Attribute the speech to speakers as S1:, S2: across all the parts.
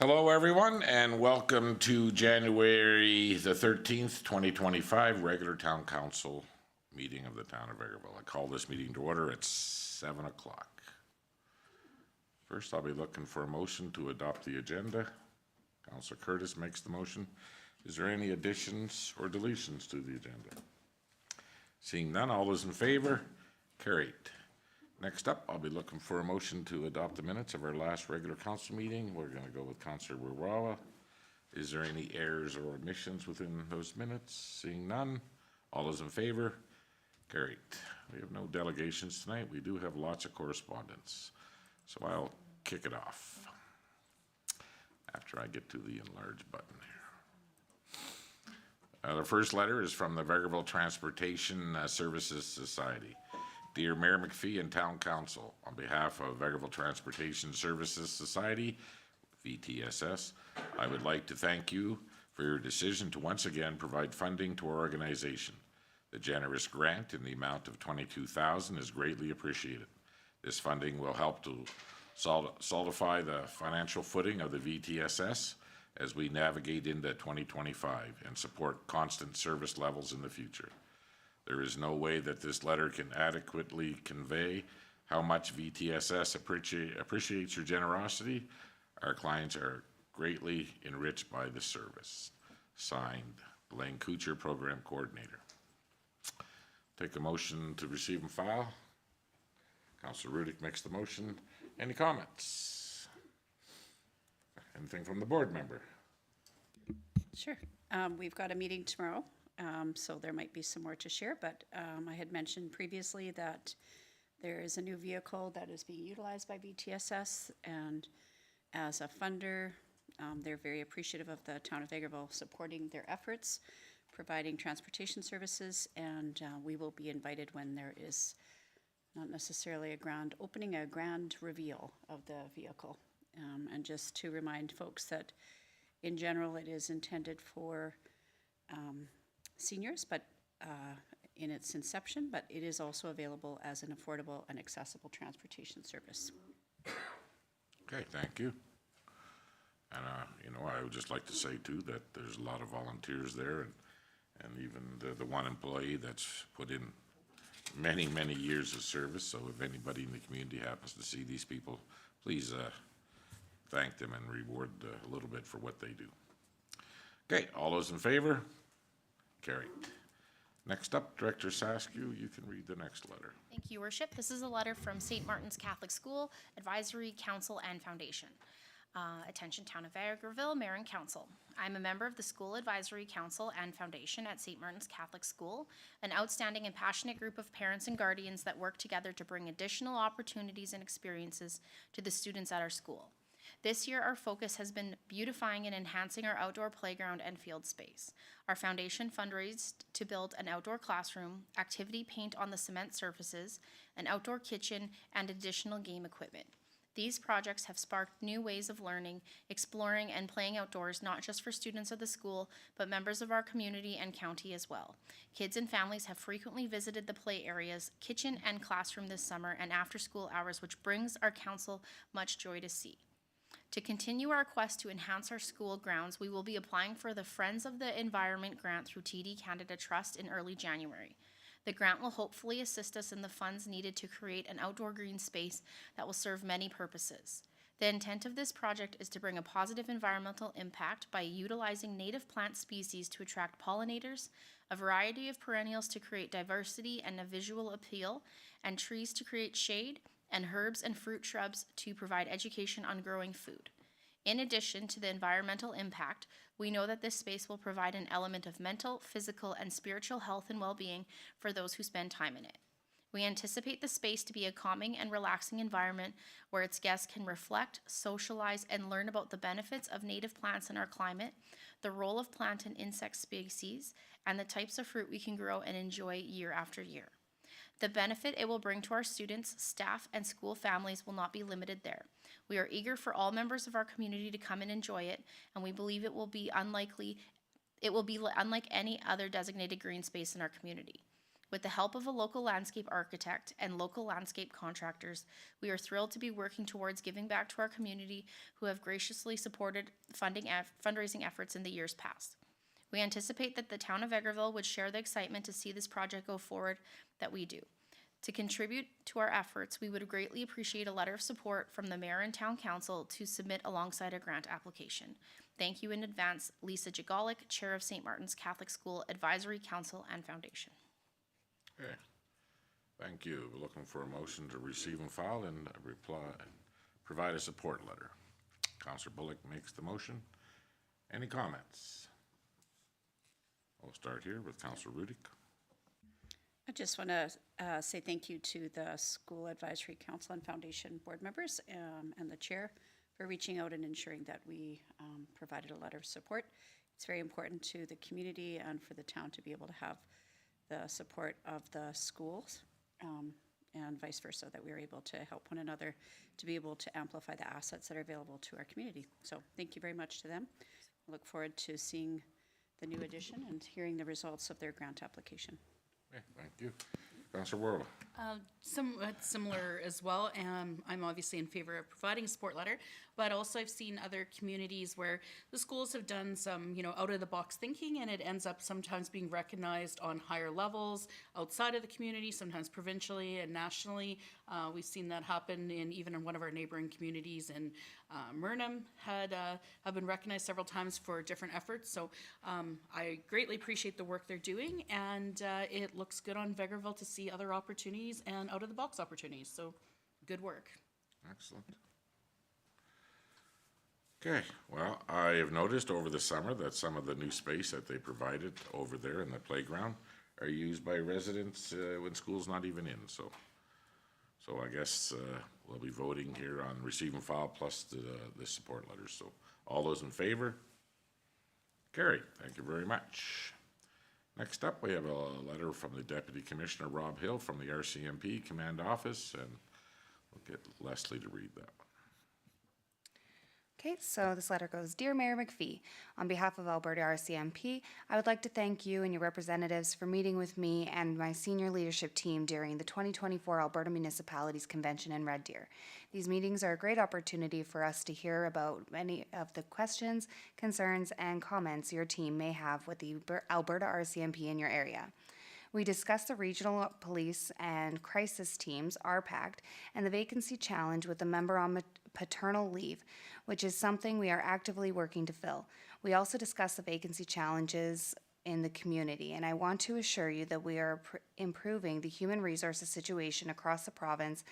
S1: Hello, everyone, and welcome to January the 13th, 2025, regular Town Council meeting of the Town of Vegreville. I call this meeting to order at 7 o'clock. First, I'll be looking for a motion to adopt the agenda. Councilor Curtis makes the motion. Is there any additions or deletions to the agenda? Seeing none, all those in favor? Carried. Next up, I'll be looking for a motion to adopt the minutes of our last regular council meeting. We're going to go with Councilor Wirawa. Is there any errors or omissions within those minutes? Seeing none, all those in favor? Carried. We have no delegations tonight. We do have lots of correspondence. So I'll kick it off after I get to the enlarge button here. The first letter is from the Vegreville Transportation Services Society. Dear Mayor McPhee and Town Council, on behalf of Vegreville Transportation Services Society, VTSS, I would like to thank you for your decision to once again provide funding to our organization. The generous grant in the amount of $22,000 is greatly appreciated. This funding will help to solidify the financial footing of the VTSS as we navigate into 2025 and support constant service levels in the future. There is no way that this letter can adequately convey how much VTSS appreciates your generosity. Our clients are greatly enriched by this service. Signed, Elaine Kuchar, Program Coordinator. Take a motion to receive and file. Councilor Rudick makes the motion. Any comments? Anything from the board member?
S2: Sure. We've got a meeting tomorrow. So there might be some more to share, but I had mentioned previously that there is a new vehicle that is being utilized by VTSS, and as a funder, they're very appreciative of the Town of Vegreville supporting their efforts, providing transportation services, and we will be invited when there is not necessarily a grand opening, a grand reveal of the vehicle. And just to remind folks that in general it is intended for seniors, but in its inception, but it is also available as an affordable and accessible transportation service.
S1: Okay, thank you. And, I would just like to say too that there's a lot of volunteers there, and even the one employee that's put in many, many years of service. So if anybody in the community happens to see these people, please thank them and reward a little bit for what they do. Okay, all those in favor? Carried. Next up, Director Saskew, you can read the next letter.
S3: Thank you, Worship. This is a letter from St. Martin's Catholic School, Advisory Council and Foundation. Attention Town of Vegreville, Mayor and Council. I'm a member of the School Advisory Council and Foundation at St. Martin's Catholic School, an outstanding and passionate group of parents and guardians that work together to bring additional opportunities and experiences to the students at our school. This year, our focus has been beautifying and enhancing our outdoor playground and field space. Our foundation fundraised to build an outdoor classroom, activity paint on the cement surfaces, an outdoor kitchen, and additional game equipment. These projects have sparked new ways of learning, exploring, and playing outdoors, not just for students of the school, but members of our community and county as well. Kids and families have frequently visited the play areas, kitchen, and classroom this summer and after school hours, which brings our council much joy to see. To continue our quest to enhance our school grounds, we will be applying for the Friends of the Environment grant through TD Canada Trust in early January. The grant will hopefully assist us in the funds needed to create an outdoor green space that will serve many purposes. The intent of this project is to bring a positive environmental impact by utilizing native plant species to attract pollinators, a variety of perennials to create diversity and a visual appeal, and trees to create shade, and herbs and fruit shrubs to provide education on growing food. In addition to the environmental impact, we know that this space will provide an element of mental, physical, and spiritual health and well-being for those who spend time in it. We anticipate the space to be a calming and relaxing environment where its guests can reflect, socialize, and learn about the benefits of native plants in our climate, the role of plant and insect species, and the types of fruit we can grow and enjoy year after year. The benefit it will bring to our students, staff, and school families will not be limited there. We are eager for all members of our community to come and enjoy it, and we believe it will be unlike any other designated green space in our community. With the help of a local landscape architect and local landscape contractors, we are thrilled to be working towards giving back to our community who have graciously supported fundraising efforts in the years past. We anticipate that the town of Vegreville would share the excitement to see this project go forward that we do. To contribute to our efforts, we would greatly appreciate a letter of support from the mayor and town council to submit alongside a grant application. Thank you in advance, Lisa Jagolic, Chair of St. Martin's Catholic School Advisory Council and Foundation.
S1: Okay, thank you. We're looking for a motion to receive and file and provide a support letter. Councillor Bullock makes the motion. Any comments? We'll start here with Councillor Rudick.
S2: I just want to say thank you to the School Advisory Council and Foundation board members and the chair for reaching out and ensuring that we provided a letter of support. It's very important to the community and for the town to be able to have the support of the schools and vice versa, that we're able to help one another to be able to amplify the assets that are available to our community. So thank you very much to them. I look forward to seeing the new addition and hearing the results of their grant application.
S1: Okay, thank you. Councillor Worley.
S4: Somewhat similar as well. I'm obviously in favor of providing a support letter, but also I've seen other communities where the schools have done some, out-of-the-box thinking, and it ends up sometimes being recognized on higher levels outside of the community, sometimes provincially and nationally. We've seen that happen even in one of our neighboring communities in Murnum have been recognized several times for different efforts. So I greatly appreciate the work they're doing, and it looks good on Vegreville to see other opportunities and out-of-the-box opportunities. So good work.
S1: Excellent. Okay, well, I have noticed over the summer that some of the new space that they provided over there in the playground are used by residents when school's not even in. So I guess we'll be voting here on receive and file plus the support letters. So all those in favor? Carried. Thank you very much. Next up, we have a letter from the Deputy Commissioner Rob Hill from the RCMP Command Office, and we'll get Leslie to read that one.
S5: Okay, so this letter goes, Dear Mayor McPhee, on behalf of Alberta RCMP, I would like to thank you and your representatives for meeting with me and my senior leadership team during the 2024 Alberta Municipalities Convention in Red Deer. These meetings are a great opportunity for us to hear about many of the questions, concerns, and comments your team may have with the Alberta RCMP in your area. We discussed the regional police and crisis teams, RPACT, and the vacancy challenge with the member on paternal leave, which is something we are actively working to fill. We also discussed the vacancy challenges in the community, and I want to assure you that we are improving the human resources situation across the province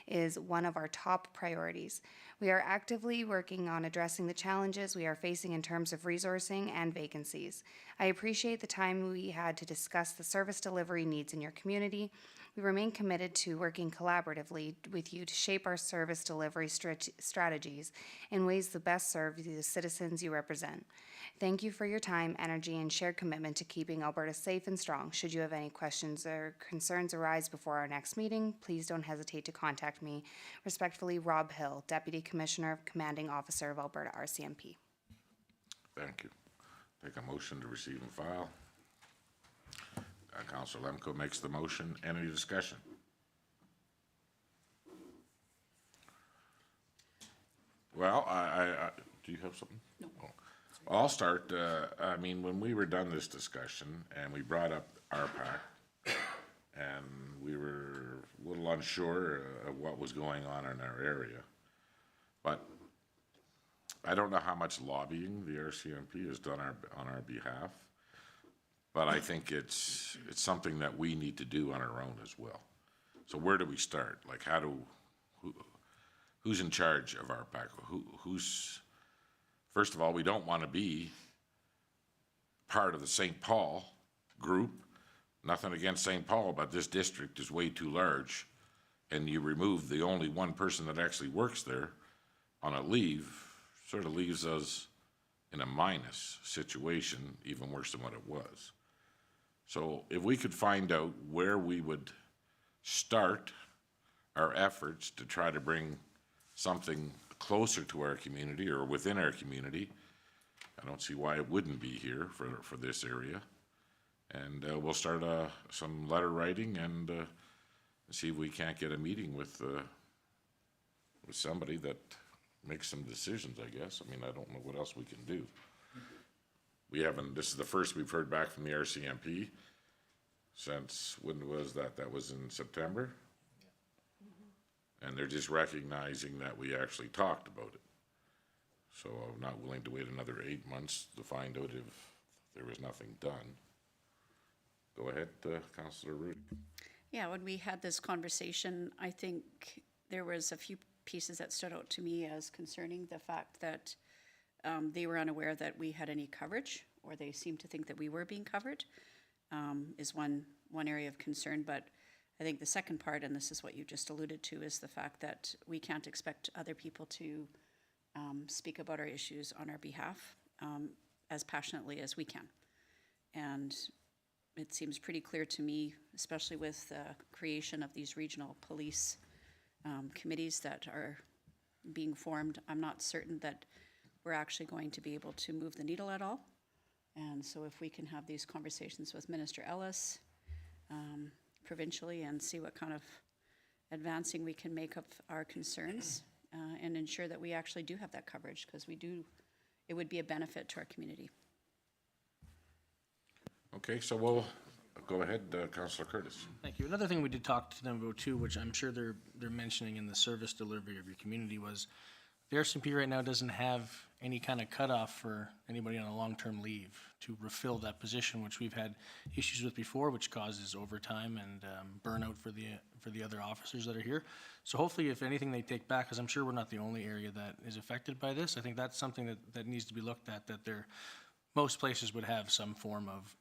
S5: is one of our top priorities. We are actively working on addressing the challenges we are facing in terms of resourcing and vacancies. I appreciate the time we had to discuss the service delivery needs in your community. We remain committed to working collaboratively with you to shape our service delivery strategies in ways that best serve the citizens you represent. Thank you for your time, energy, and shared commitment to keeping Alberta safe and strong. Should you have any questions or concerns arise before our next meeting, please don't hesitate to contact me. Respectfully, Rob Hill, Deputy Commissioner of Commanding Officer of Alberta RCMP.
S1: Thank you. Take a motion to receive and file. Councillor Lemko makes the motion. Any discussion? Well, do you have something?
S4: No.
S1: Oh. I'll start. I mean, when we were done this discussion and we brought up RPAC and we were a little unsure of what was going on in our area, but I don't know how much lobbying the RCMP has done on our behalf, but I think it's something that we need to do on our own as well. So where do we start? Like, who's in charge of RPAC? Who's first of all, we don't want to be part of the St. Paul group. Nothing against St. Paul, but this district is way too large, and you remove the only one person that actually works there on a leave, sort of leaves us in a minus situation, even worse than what it was. So if we could find out where we would start our efforts to try to bring something closer to our community or within our community, I don't see why it wouldn't be here for this area. And we'll start some letter writing and see if we can't get a meeting with somebody that makes some decisions, I guess. I mean, I don't know what else we can do. We haven't, this is the first we've heard back from the RCMP since, when was that? That was in September? And they're just recognizing that we actually talked about it. So I'm not willing to wait another 8 months to find out if there was nothing done. Go ahead, Councillor Rudy.
S2: Yeah, when we had this conversation, I think there was a few pieces that stood out to me as concerning the fact that they were unaware that we had any coverage, or they seemed to think that we were being covered, is one area of concern. But I think the second part, and this is what you just alluded to, is the fact that we can't expect other people to speak about our issues on our behalf as passionately as we can. And it seems pretty clear to me, especially with the creation of these regional police committees that are being formed, I'm not certain that we're actually going to be able to move the needle at all. And so if we can have these conversations with Minister Ellis provincially and see what kind of advancing we can make of our concerns and ensure that we actually do have that coverage, because we do, it would be a benefit to our community.
S1: Okay, so we'll go ahead, Councillor Curtis.
S6: Thank you. Another thing we did talk to them about too, which I'm sure they're mentioning in the service delivery of your community, was the RCMP right now doesn't have any kind of cutoff for anybody on a long-term leave to refill that position, which we've had issues with before, which causes overtime and burnout for the other officers that are here. So hopefully, if anything, they take back, because I'm sure we're not the only area that is affected by this. I think that's something that needs to be looked at, that most places would have some form of,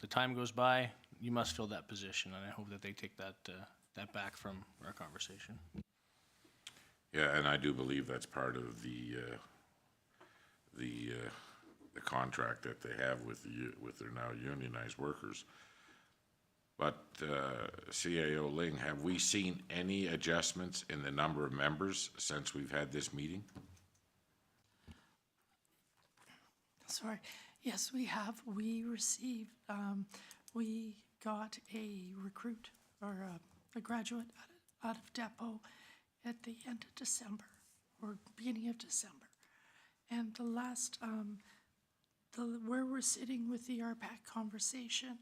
S6: the time goes by, you must fill that position, and I hope that they take that back from our conversation.
S1: Yeah, and I do believe that's part of the contract that they have with their now unionized workers. But CAO Ling, have we seen any adjustments in the number of members since we've had this meeting?
S7: Sorry. Yes, we have. We received, we got a recruit or a graduate out of depot at the end of December or beginning of December. And the last, where we're sitting with the RPAC conversation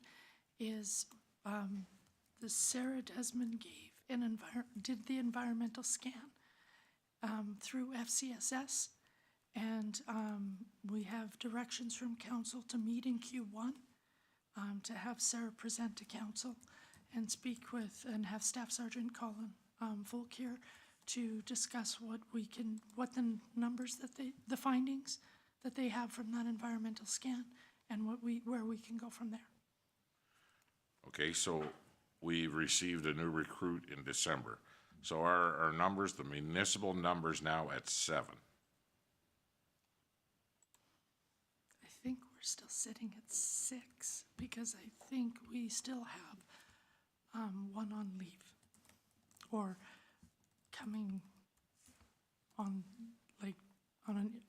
S7: is the Sarah Desmond did the environmental scan through FCSS. And we have directions from council to meet in Q1 to have Sarah present to council and speak with, and have Staff Sergeant Colin Folk here to discuss what the numbers the findings that they have from that environmental scan, and where we can go from there.
S1: Okay, so we received a new recruit in December. So our numbers, the municipal numbers now at 7.
S7: I think we're still sitting at 6 because I think we still have one on leave or coming on, like, on an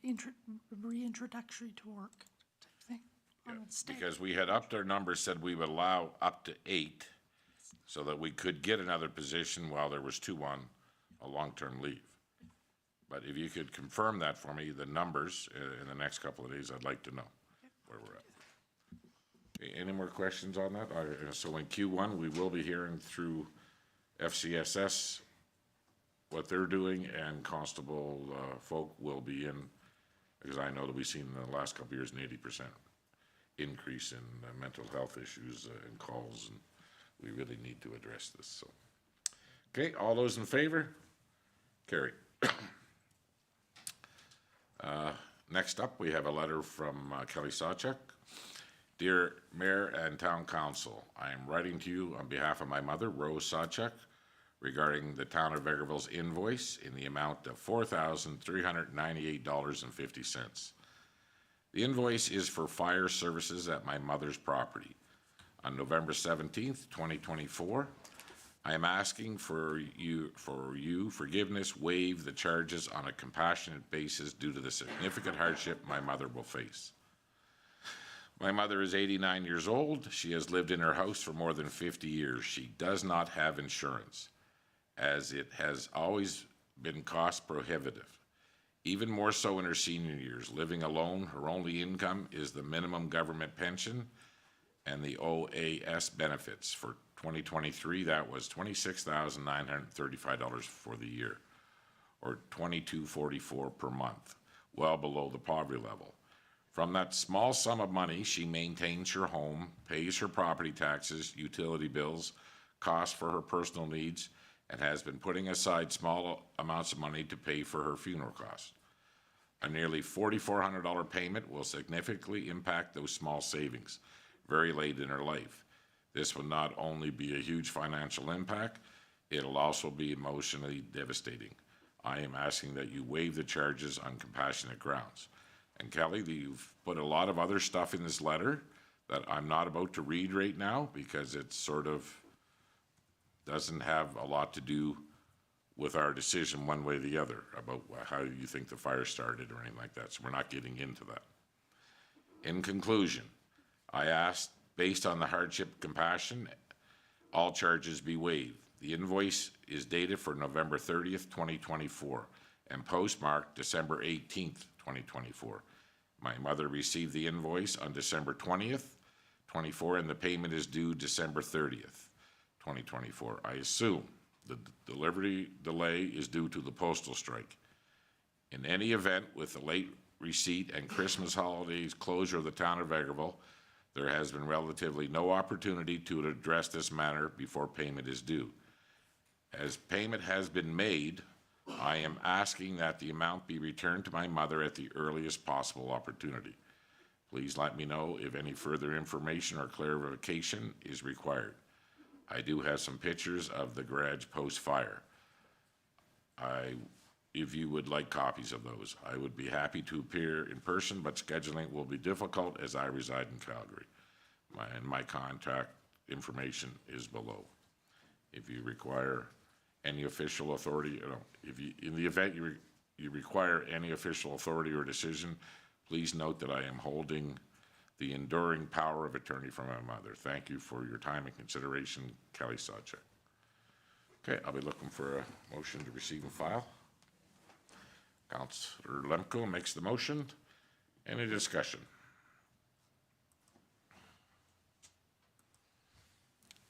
S7: reintroductory to work type thing.
S1: Yeah,
S7: On a stay.
S1: because we had upped our numbers, said we would allow up to 8 so that we could get another position while there was 2 on a long-term leave. But if you could confirm that for me, the numbers in the next couple of days, I'd like to know where we're at. Any more questions on that? So in Q1, we will be hearing through FCSS what they're doing, and Constable Folk will be in, because I know that we've seen in the last couple of years an 80% increase in mental health issues and calls, and we really need to address this. So, okay, all those in favor? Carry. Next up, we have a letter from Kelly Sawchuk. Dear Mayor and Town Council, I am writing to you on behalf of my mother, Rose Sawchuk, regarding the Town of Vegreville's invoice in the amount of $4,398.50. The invoice is for fire services at my mother's property. On November 17th, 2024, I am asking for you forgiveness, waive the charges on a compassionate basis due to the significant hardship my mother will face. My mother is 89 years old. She has lived in her house for more than 50 years. She does not have insurance, as it has always been cost prohibitive. Even more so in her senior years. Living alone, her only income is the minimum government pension and the OAS benefits. For 2023, that was $26,935 for the year, or $22.44 per month, well below the poverty level. From that small sum of money, she maintains her home, pays her property taxes, utility bills, costs for her personal needs, and has been putting aside small amounts of money to pay for her funeral costs. A nearly $4,400 payment will significantly impact those small savings very late in her life. This will not only be a huge financial impact, it'll also be emotionally devastating. I am asking that you waive the charges on compassionate grounds. And Kelly, you've put a lot of other stuff in this letter that I'm not about to read right now because it sort of doesn't have a lot to do with our decision one way or the other about how you think the fire started or anything like that. So we're not getting into that. In conclusion, I asked, based on the hardship compassion, all charges be waived. The invoice is dated for November 30th, 2024, and postmarked December 18th, 2024. My mother received the invoice on December 20th, 24, and the payment is due December 30th, 2024. I assume the delivery delay is due to the postal strike. In any event, with the late receipt and Christmas holidays closure of the town of Vegreville, there has been relatively no opportunity to address this matter before payment is due. As payment has been made, I am asking that the amount be returned to my mother at the earliest possible opportunity. Please let me know if any further information or clarification is required. I do have some pictures of the garage post-fire. If you would like copies of those, I would be happy to appear in person, but scheduling will be difficult as I reside in Calgary. My contact information is below. If you require any official authority, in the event you require any official authority or decision, please note that I am holding the enduring power of attorney from my mother. Thank you for your time and consideration, Kelly Sawchuk. Okay, I'll be looking for a motion to receive and file. Councillor Lemko makes the motion. Any discussion?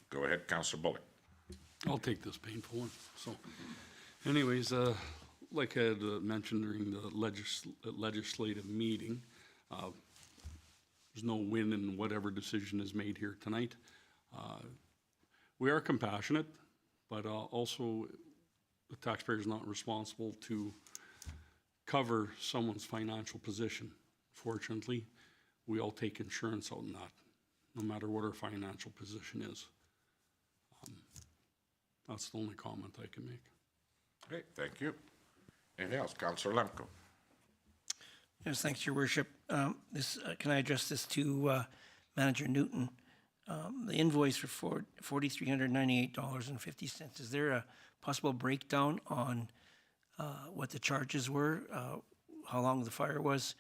S1: Go ahead, Councillor Bullock.
S8: I'll take this painful one. So anyways, like I had mentioned during the legislative meeting, there's no win in whatever decision is made here tonight. We are compassionate, but also the taxpayer is not responsible to cover someone's financial position. Fortunately, we all take insurance out in that, no matter what our financial position is. That's the only comment I can make.
S1: Okay, thank you. Anything else? Councillor Lemko.
S9: Yes, thanks, Your Worship. Can I address this to Manager Newton? The invoice for $4,398.50. Is there a possible breakdown on what the charges were, how long the fire was,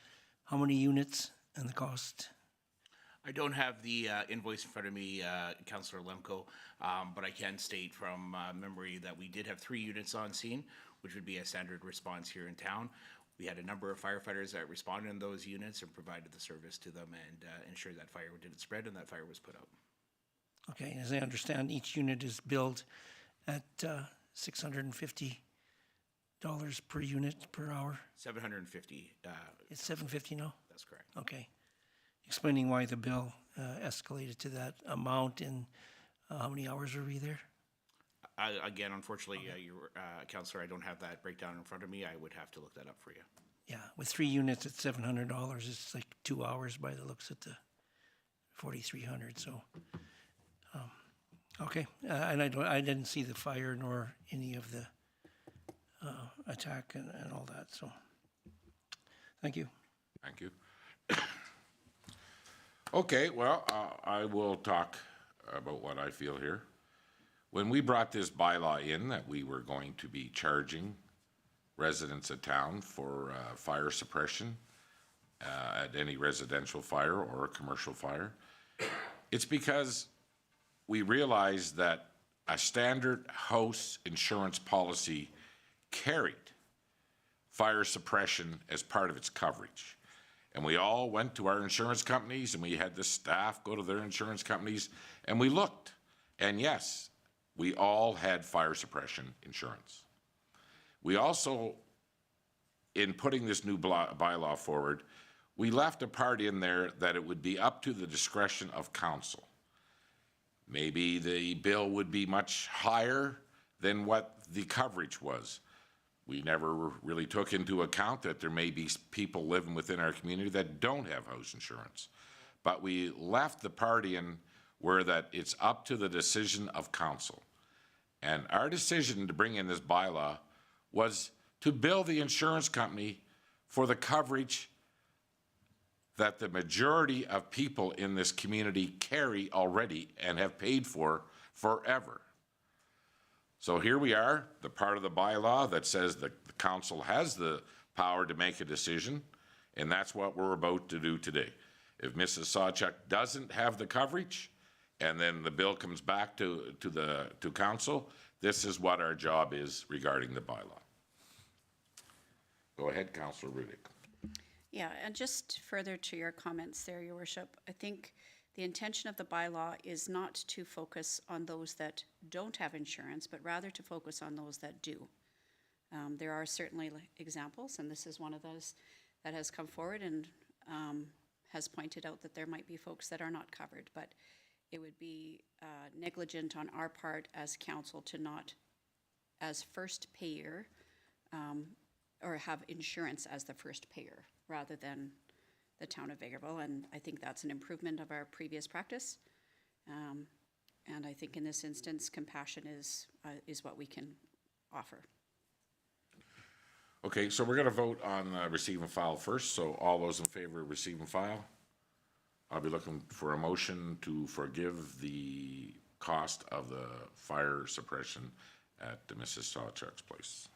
S9: how many units, and the cost?
S10: I don't have the invoice in front of me, Councillor Lemko, but I can state from memory that we did have 3 units on scene, which would be a standard response here in town. We had a number of firefighters that responded in those units and provided the service to them and ensured that fire didn't spread and that fire was put out.
S9: Okay, as I understand, each unit is billed at $650 per unit per hour.
S10: 750.
S9: It's $750 now?
S10: That's correct.
S9: Okay. Explaining why the bill escalated to that amount and how many hours were we there?
S10: Again, unfortunately, Councillor, I don't have that breakdown in front of me. I would have to look that up for you.
S9: Yeah, with 3 units at $700, it's like 2 hours by the looks at the 4,300. So, okay, and I didn't see the fire nor any of the attack and all that. So, thank you.
S1: Thank you. Okay, well, I will talk about what I feel here. When we brought this bylaw in that we were going to be charging residents of town for fire suppression, at any residential fire or a commercial fire. It's because we realized that a standard house insurance policy carried fire suppression as part of its coverage. And we all went to our insurance companies and we had the staff go to their insurance companies and we looked. And yes, we all had fire suppression insurance. We also, in putting this new bylaw forward, we left a part in there that it would be up to the discretion of council. Maybe the bill would be much higher than what the coverage was. We never really took into account that there may be people living within our community that don't have house insurance. But we left the part in where that it's up to the decision of council. And our decision to bring in this bylaw was to bill the insurance company for the coverage that the majority of people in this community carry already and have paid for forever. So here we are, the part of the bylaw that says the council has the power to make a decision, and that's what we're about to do today. If Mrs. Sawchuk doesn't have the coverage, and then the bill comes back to council, this is what our job is regarding the bylaw. Go ahead, Councillor Rudick.
S2: Yeah, and just further to your comments there, Your Worship, I think the intention of the bylaw is not to focus on those that don't have insurance, but rather to focus on those that do. There are certainly examples, and this is one of those that has come forward and has pointed out that there might be folks that are not covered, but it would be negligent on our part as council to not, as first payer, or have insurance as the first payer, rather than the town of Vegreville, and I think that's an improvement of our previous practice. And I think in this instance, compassion is what we can offer.
S1: Okay, so we're gonna vote on receive and file first, so all those in favor of receive and file? I'll be looking for a motion to forgive the cost of the fire suppression at Mrs. Sawchuk's place.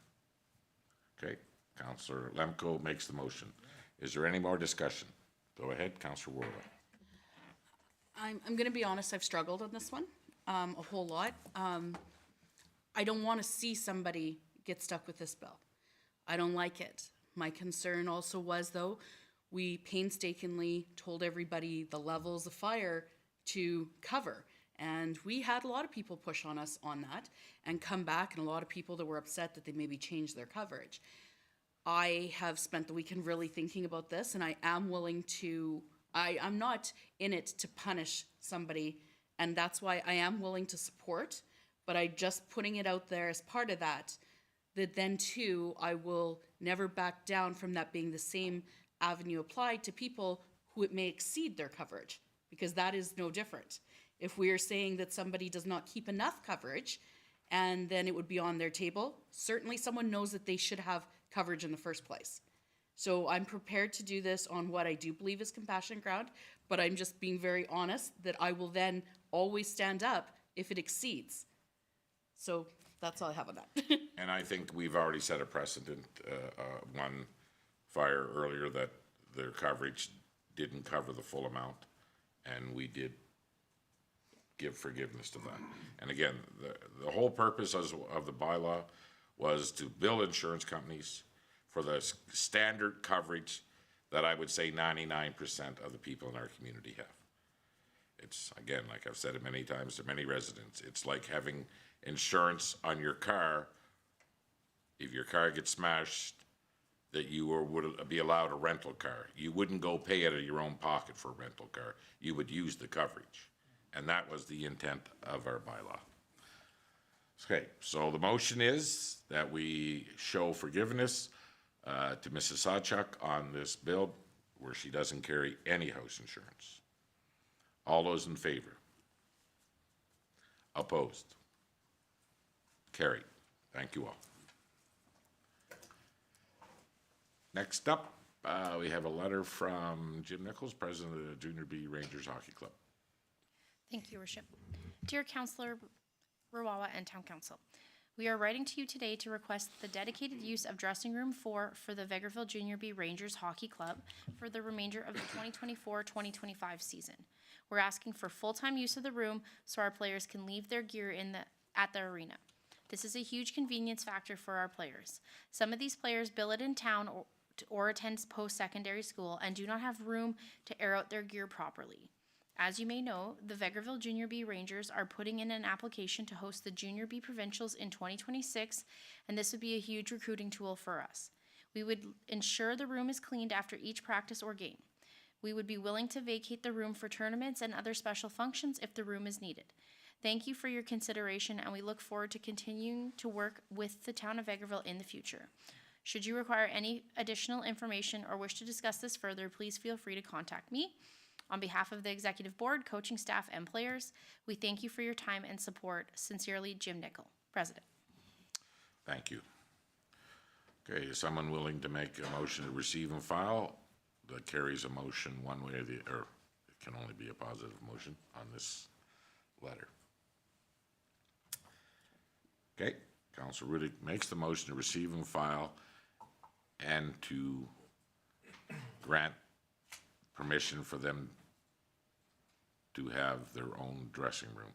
S1: Okay, Councillor Lemko makes the motion. Is there any more discussion? Go ahead, Councillor Warwick.
S4: I'm going to be honest, I've struggled on this one a whole lot. I don't want to see somebody get stuck with this bill. I don't like it. My concern also was, though, we painstakingly told everybody the levels of fire to cover. And we had a lot of people push on us on that and come back, and a lot of people that were upset that they maybe changed their coverage. I have spent the weekend really thinking about this, and I am willing to, I'm not in it to punish somebody, and that's why I am willing to support, but I just putting it out there as part of that then too, I will never back down from that being the same avenue applied to people who it may exceed their coverage, because that is no different. If we are saying that somebody does not keep enough coverage, and then it would be on their table, certainly someone knows that they should have coverage in the first place. So I'm prepared to do this on what I do believe is compassionate ground, but I'm just being very honest that I will then always stand up if it exceeds. So that's all I have on that.
S1: And I think we've already set a precedent, one fire earlier, that their coverage didn't cover the full amount, and we did give forgiveness to that. And again, the whole purpose of the bylaw was to bill insurance companies for the standard coverage that I would say 99% of the people in our community have. It's, again, like I've said it many times to many residents, it's like having insurance on your car. If your car gets smashed, that you would be allowed a rental car. You wouldn't go pay out of your own pocket for a rental car. You would use the coverage. And that was the intent of our bylaw. Okay, so the motion is that we show forgiveness to Mrs. Sawchuk on this bill where she doesn't carry any house insurance. All those in favor? Opposed? Carried. Thank you all. Next up, we have a letter from Jim Nichols, President of the Junior B Rangers Hockey Club.
S3: Thank you, Your Worship. Dear Councillor Rawawa and Town Council, We are writing to you today to request the dedicated use of dressing room 4 for the Vegreville Junior B Rangers Hockey Club for the remainder of the 2024-2025 season. We're asking for full-time use of the room so our players can leave their gear at the arena. This is a huge convenience factor for our players. Some of these players billet in town or attend post-secondary school and do not have room to air out their gear properly. As you may know, the Vegreville Junior B Rangers are putting in an application to host the Junior B Provincials in 2026, and this would be a huge recruiting tool for us. We would ensure the room is cleaned after each practice or game. We would be willing to vacate the room for tournaments and other special functions if the room is needed. Thank you for your consideration, and we look forward to continuing to work with the town of Vegreville in the future. Should you require any additional information or wish to discuss this further, please feel free to contact me. On behalf of the executive board, coaching staff, and players, we thank you for your time and support. Sincerely, Jim Nickel, President.
S1: Thank you. Okay, is someone willing to make a motion to receive and file that carries a motion one way or the, or it can only be a positive motion on this letter? Okay, Councilor Rudick makes the motion to receive and file and to grant permission for them to have their own dressing room.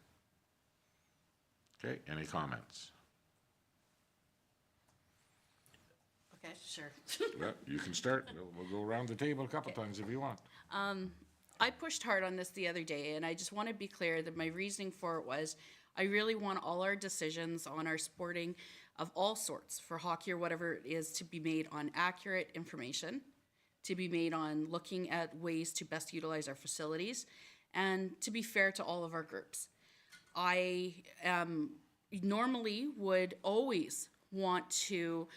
S1: Okay, any comments?
S4: Okay, sure.
S1: Well, you can start. We'll go around the table a couple times if you want.
S4: I pushed hard on this the other day, and I just want to be clear that my reasoning for it was I really want all our decisions on our sporting of all sorts, for hockey or whatever it is, to be made on accurate information, to be made on looking at ways to best utilize our facilities, and to be fair to all of our groups. I normally would always want to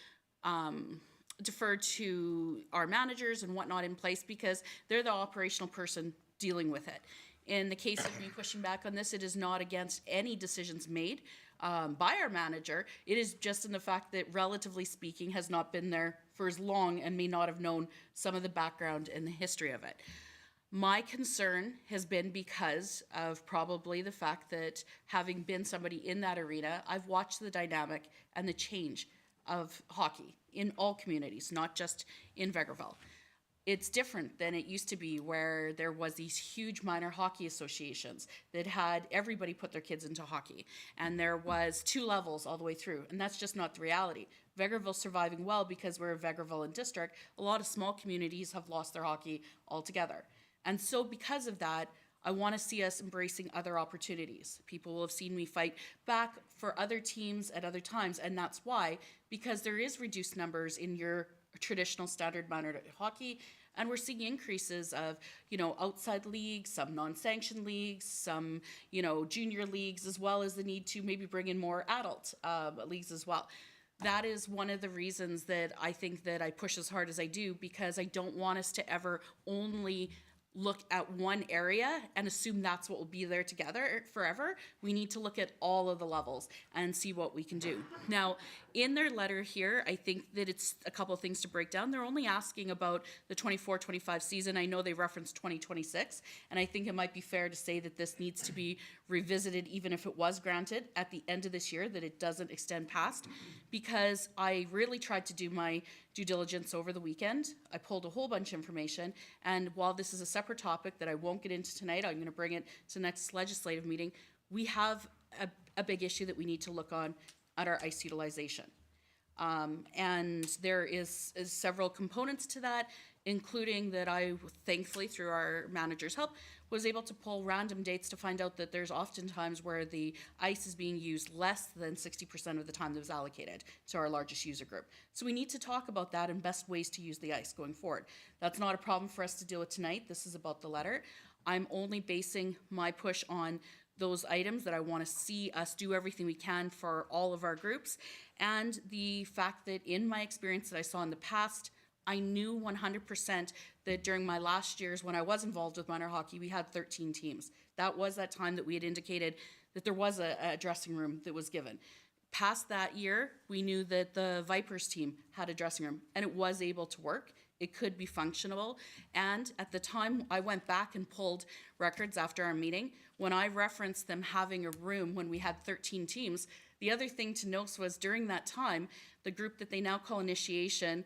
S4: defer to our managers and whatnot in place because they're the operational person dealing with it. In the case of me pushing back on this, it is not against any decisions made by our manager. It is just in the fact that, relatively speaking, has not been there for as long and may not have known some of the background and the history of it. My concern has been because of probably the fact that, having been somebody in that arena, I've watched the dynamic and the change of hockey in all communities, not just in Vegreville. It's different than it used to be, where there was these huge minor hockey associations that had everybody put their kids into hockey, and there was 2 levels all the way through, and that's just not the reality. Vegreville's surviving well because we're a Vegreville and district. A lot of small communities have lost their hockey altogether. And so because of that, I want to see us embracing other opportunities. People will have seen me fight back for other teams at other times, and that's why, because there is reduced numbers in your traditional standard minor hockey, and we're seeing increases of, outside leagues, some non-sanctioned leagues, some, junior leagues, as well as the need to maybe bring in more adult leagues as well. That is one of the reasons that I think that I push as hard as I do, because I don't want us to ever only look at one area and assume that's what will be there together forever. We need to look at all of the levels and see what we can do. Now, in their letter here, I think that it's a couple of things to break down. They're only asking about the 24-25 season. I know they referenced 2026, and I think it might be fair to say that this needs to be revisited, even if it was granted at the end of this year, that it doesn't extend past, because I really tried to do my due diligence over the weekend. I pulled a whole bunch of information, and while this is a separate topic that I won't get into tonight, I'm going to bring it to the next legislative meeting. We have a big issue that we need to look on at our ice utilization. And there is several components to that, including that I, thankfully, through our manager's help, was able to pull random dates to find out that there's often times where the ice is being used less than 60% of the time that was allocated to our largest user group. So we need to talk about that and best ways to use the ice going forward. That's not a problem for us to deal with tonight. This is about the letter. I'm only basing my push on those items that I want to see us do everything we can for all of our groups, and the fact that in my experience that I saw in the past, I knew 100% that during my last years when I was involved with minor hockey, we had 13 teams. That was that time that we had indicated that there was a dressing room that was given. Past that year, we knew that the Vipers team had a dressing room, and it was able to work. It could be functional. And at the time, I went back and pulled records after our meeting. When I referenced them having a room when we had 13 teams, The other thing to note was during that time, the group that they now call Initiation,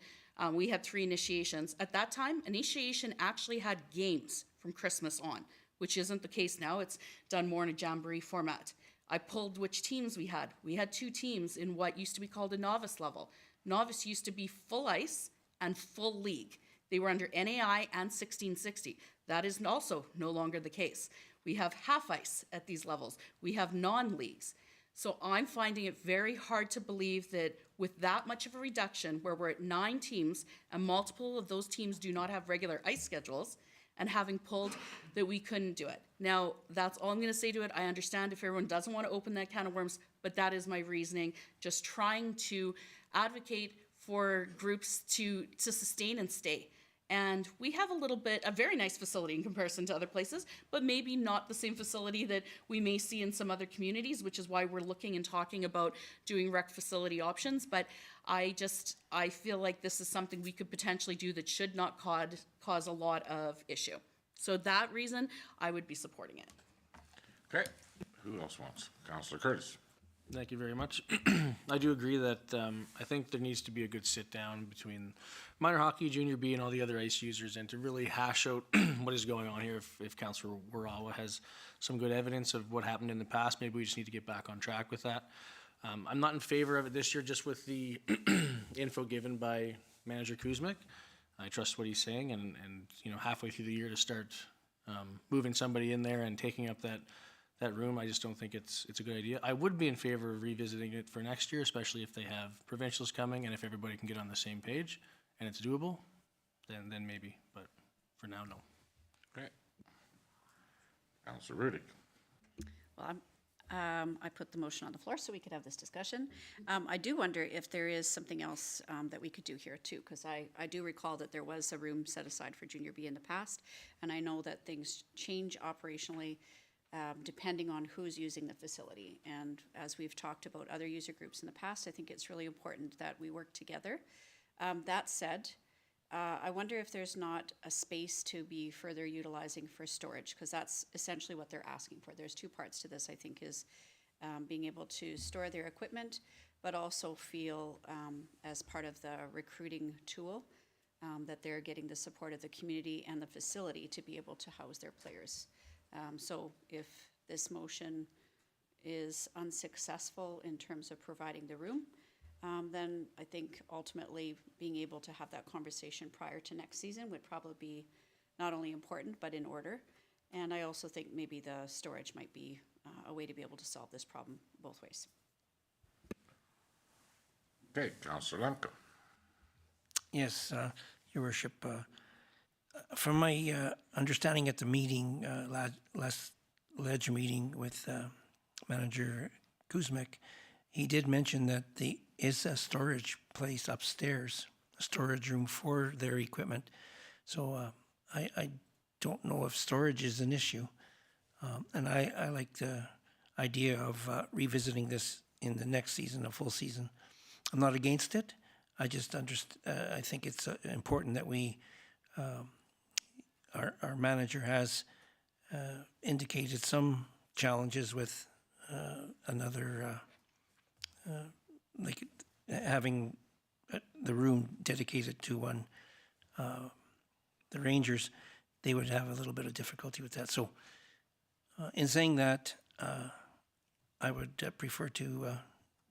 S4: we had 3 initiations. At that time, Initiation actually had games from Christmas on, which isn't the case now. It's done more in a jamboree format. I pulled which teams we had. We had 2 teams in what used to be called a novice level. Novice used to be full ice and full league. They were under NAI and 1660. That is also no longer the case. We have half ice at these levels. We have non-leagues. So I'm finding it very hard to believe that with that much of a reduction, where we're at 9 teams and multiple of those teams do not have regular ice schedules, and having pulled, that we couldn't do it. Now, that's all I'm gonna say to it. I understand if everyone doesn't want to open that can of worms, but that is my reasoning. Just trying to advocate for groups to sustain and stay. And we have a very nice facility in comparison to other places, but maybe not the same facility that we may see in some other communities, which is why we're looking and talking about doing rec facility options. But I feel like this is something we could potentially do that should not cause a lot of issue. So that reason, I would be supporting it.
S1: Okay, who else wants? Councillor Curtis.
S6: Thank you very much. I do agree that I think there needs to be a good sit down between minor hockey, junior B, and all the other ice users, and to really hash out what is going on here. If Councillor Warawa has some good evidence of what happened in the past, maybe we just need to get back on track with that. I'm not in favor of it this year, just with the info given by Manager Kuzmic. I trust what he's saying, and you know, halfway through the year to start moving somebody in there and taking up that room, I just don't think it's a good idea. I would be in favor of revisiting it for next year, especially if they have provincials coming and if everybody can get on the same page and it's doable, then maybe, but for now, no.
S1: Okay. Councillor Rudick.
S2: Well, I put the motion on the floor so we could have this discussion. I do wonder if there is something else that we could do here too, because I do recall that there was a room set aside for junior B in the past, and I know that things change operationally depending on who's using the facility. And as we've talked about other user groups in the past, I think it's really important that we work together. That said, I wonder if there's not a space to be further utilizing for storage, because that's essentially what they're asking for. There's 2 parts to this, I think, is being able to store their equipment, but also feel as part of the recruiting tool that they're getting the support of the community and the facility to be able to house their players. So if this motion is unsuccessful in terms of providing the room, then I think ultimately being able to have that conversation prior to next season would probably be not only important, but in order. And I also think maybe the storage might be a way to be able to solve this problem both ways.
S1: Okay, Councillor Lemko.
S9: Yes, Your Worship. From my understanding at the meeting, last ledger meeting with Manager Kuzmic, he did mention that there is a storage place upstairs, a storage room for their equipment. So I don't know if storage is an issue. And I like the idea of revisiting this in the next season, a full season. I'm not against it. I just I think it's important that we, our manager has indicated some challenges with another, like having the room dedicated to one. The Rangers, they would have a little bit of difficulty with that. So in saying that, I would prefer to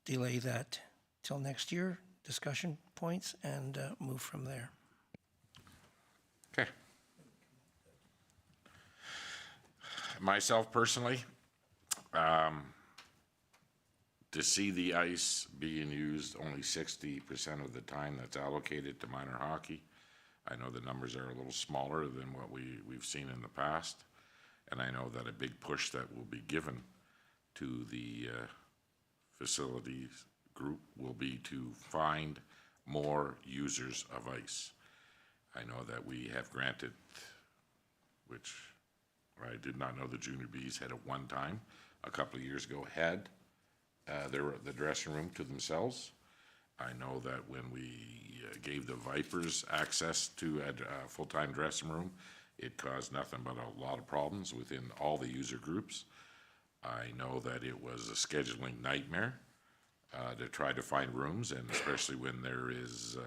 S9: delay that till next year, discussion points, and move from there.
S1: Okay. Myself personally, to see the ice being used only 60% of the time that's allocated to minor hockey, I know the numbers are a little smaller than what we've seen in the past, and I know that a big push that will be given to the facilities group will be to find more users of ice. I know that we have granted, which I did not know the junior Bs had at one time, a couple of years ago, had the dressing room to themselves. I know that when we gave the Vipers access to a full-time dressing room, it caused nothing but a lot of problems within all the user groups. I know that it was a scheduling nightmare to try to find rooms, and especially when there's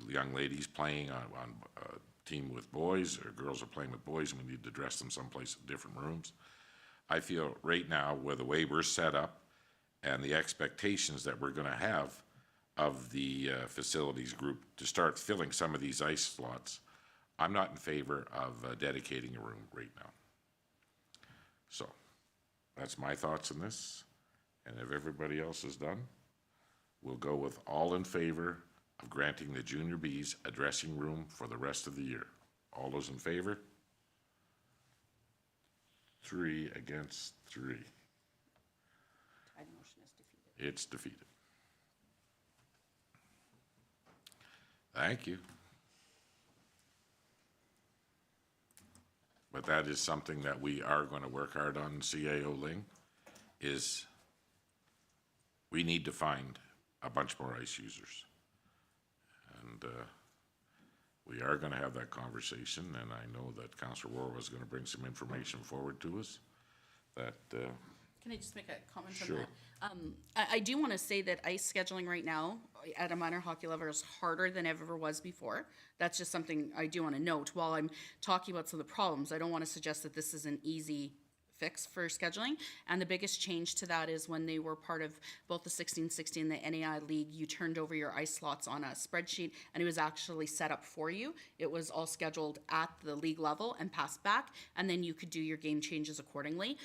S1: young ladies playing on a team with boys, or girls are playing with boys, and we need to dress them someplace in different rooms. I feel right now, with the way we're set up and the expectations that we're gonna have of the facilities group to start filling some of these ice slots, I'm not in favor of dedicating a room right now. So, that's my thoughts on this, and if everybody else is done, we'll go with all in favor of granting the junior Bs a dressing room for the rest of the year. All those in favor? 3 against 3. It's defeated. Thank you. But that is something that we are going to work hard on, CAO Ling, is we need to find a bunch more ice users. And we are going to have that conversation, and I know that Councillor Rohr was going to bring some information forward to us that,
S4: Can I just make a comment on
S1: Sure.
S4: that? I do want to say that ice scheduling right now at a minor hockey level is harder than it ever was before. That's just something I do want to note. While I'm talking about some of the problems, I don't want to suggest that this is an easy fix for scheduling. And the biggest change to that is when they were part of both the 16-16 and the NAI League, you turned over your ice slots on a spreadsheet, and it was actually set up for you. It was all scheduled at the league level and passed back, and then you could do your game changes accordingly.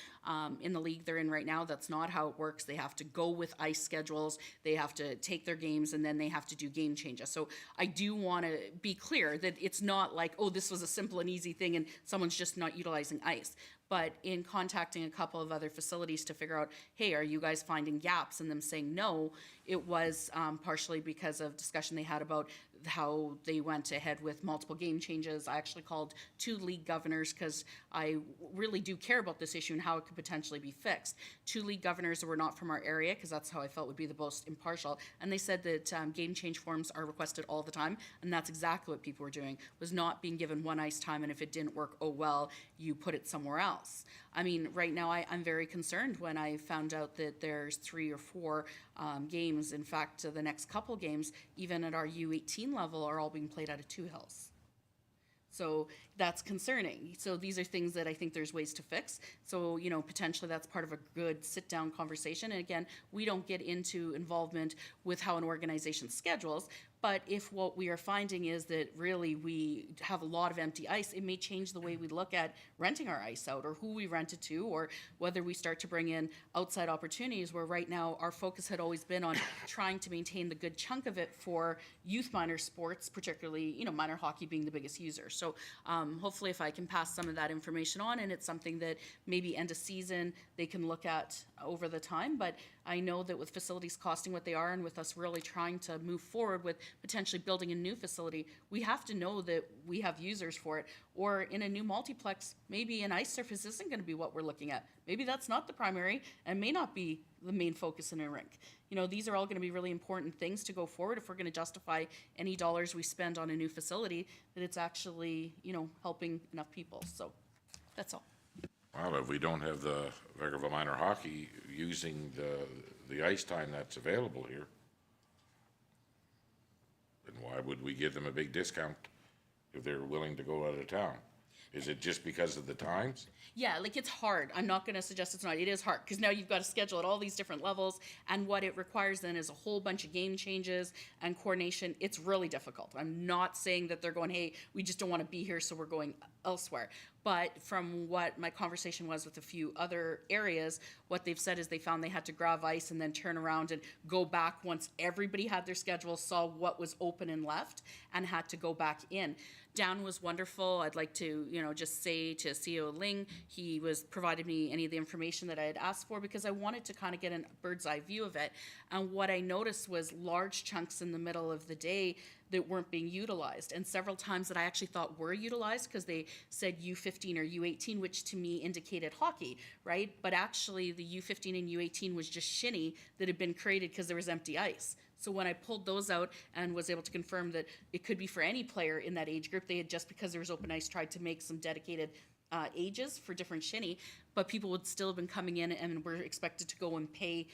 S4: In the league they're in right now, that's not how it works. They have to go with ice schedules, they have to take their games, and then they have to do game changes. So I do want to be clear that it's not like, oh, this was a simple and easy thing and someone's just not utilizing ice. But in contacting a couple of other facilities to figure out, hey, are you guys finding gaps, and them saying no, it was partially because of discussion they had about how they went ahead with multiple game changes. I actually called 2 league governors because I really do care about this issue and how it could potentially be fixed. 2 league governors that were not from our area, because that's how I felt would be the most impartial, and they said that game change forms are requested all the time, and that's exactly what people were doing, was not being given one ice time, and if it didn't work, oh well, you put it somewhere else. I mean, right now I'm very concerned when I found out that there's 3 or 4 games. In fact, the next couple games, even at our U18 level, are all being played out of 2 Hills. So that's concerning. So these are things that I think there's ways to fix. So, you know, potentially that's part of a good sit-down conversation. And again, we don't get into involvement with how an organization schedules, but if what we are finding is that really we have a lot of empty ice, it may change the way we look at renting our ice out, or who we rent it to, or whether we start to bring in outside opportunities, where right now our focus had always been on trying to maintain the good chunk of it for youth minor sports, particularly, you know, minor hockey being the biggest user. So hopefully if I can pass some of that information on, and it's something that maybe end of season they can look at over the time. But I know that with facilities costing what they are, and with us really trying to move forward with potentially building a new facility, we have to know that we have users for it. Or in a new multiplex, maybe an ice surface isn't going to be what we're looking at. Maybe that's not the primary and may not be the main focus in a rink. You know, these are all going to be really important things to go forward if we're going to justify any dollars we spend on a new facility, that it's actually, you know, helping enough people. So that's all.
S1: well, if we don't have the Vegreville minor hockey using the ice time that's available here, then why would we give them a big discount if they're willing to go out of town? Is it just because of the times?
S4: Yeah, like it's hard. I'm not going to suggest it's not. It is hard because now you've got to schedule at all these different levels, and what it requires then is a whole bunch of game changes and coordination. It's really difficult. I'm not saying that they're going, hey, we just don't want to be here, so we're going elsewhere. But from what my conversation was with a few other areas, what they've said is they found they had to grab ice and then turn around and go back once everybody had their schedule, saw what was open and left, and had to go back in. Dan was wonderful. I'd like to, you know, just say to CEO Ling, he was provided me any of the information that I had asked for, because I wanted to kind of get a bird's eye view of it. And what I noticed was large chunks in the middle of the day that weren't being utilized, and several times that I actually thought were utilized because they said U15 or U18, which to me indicated hockey, right? But actually the U15 and U18 was just shinny that had been created because there was empty ice. So when I pulled those out and was able to confirm that it could be for any player in that age group, they had, just because there was open ice, tried to make some dedicated ages for different shinny, but people would still have been coming in and were expected to go and pay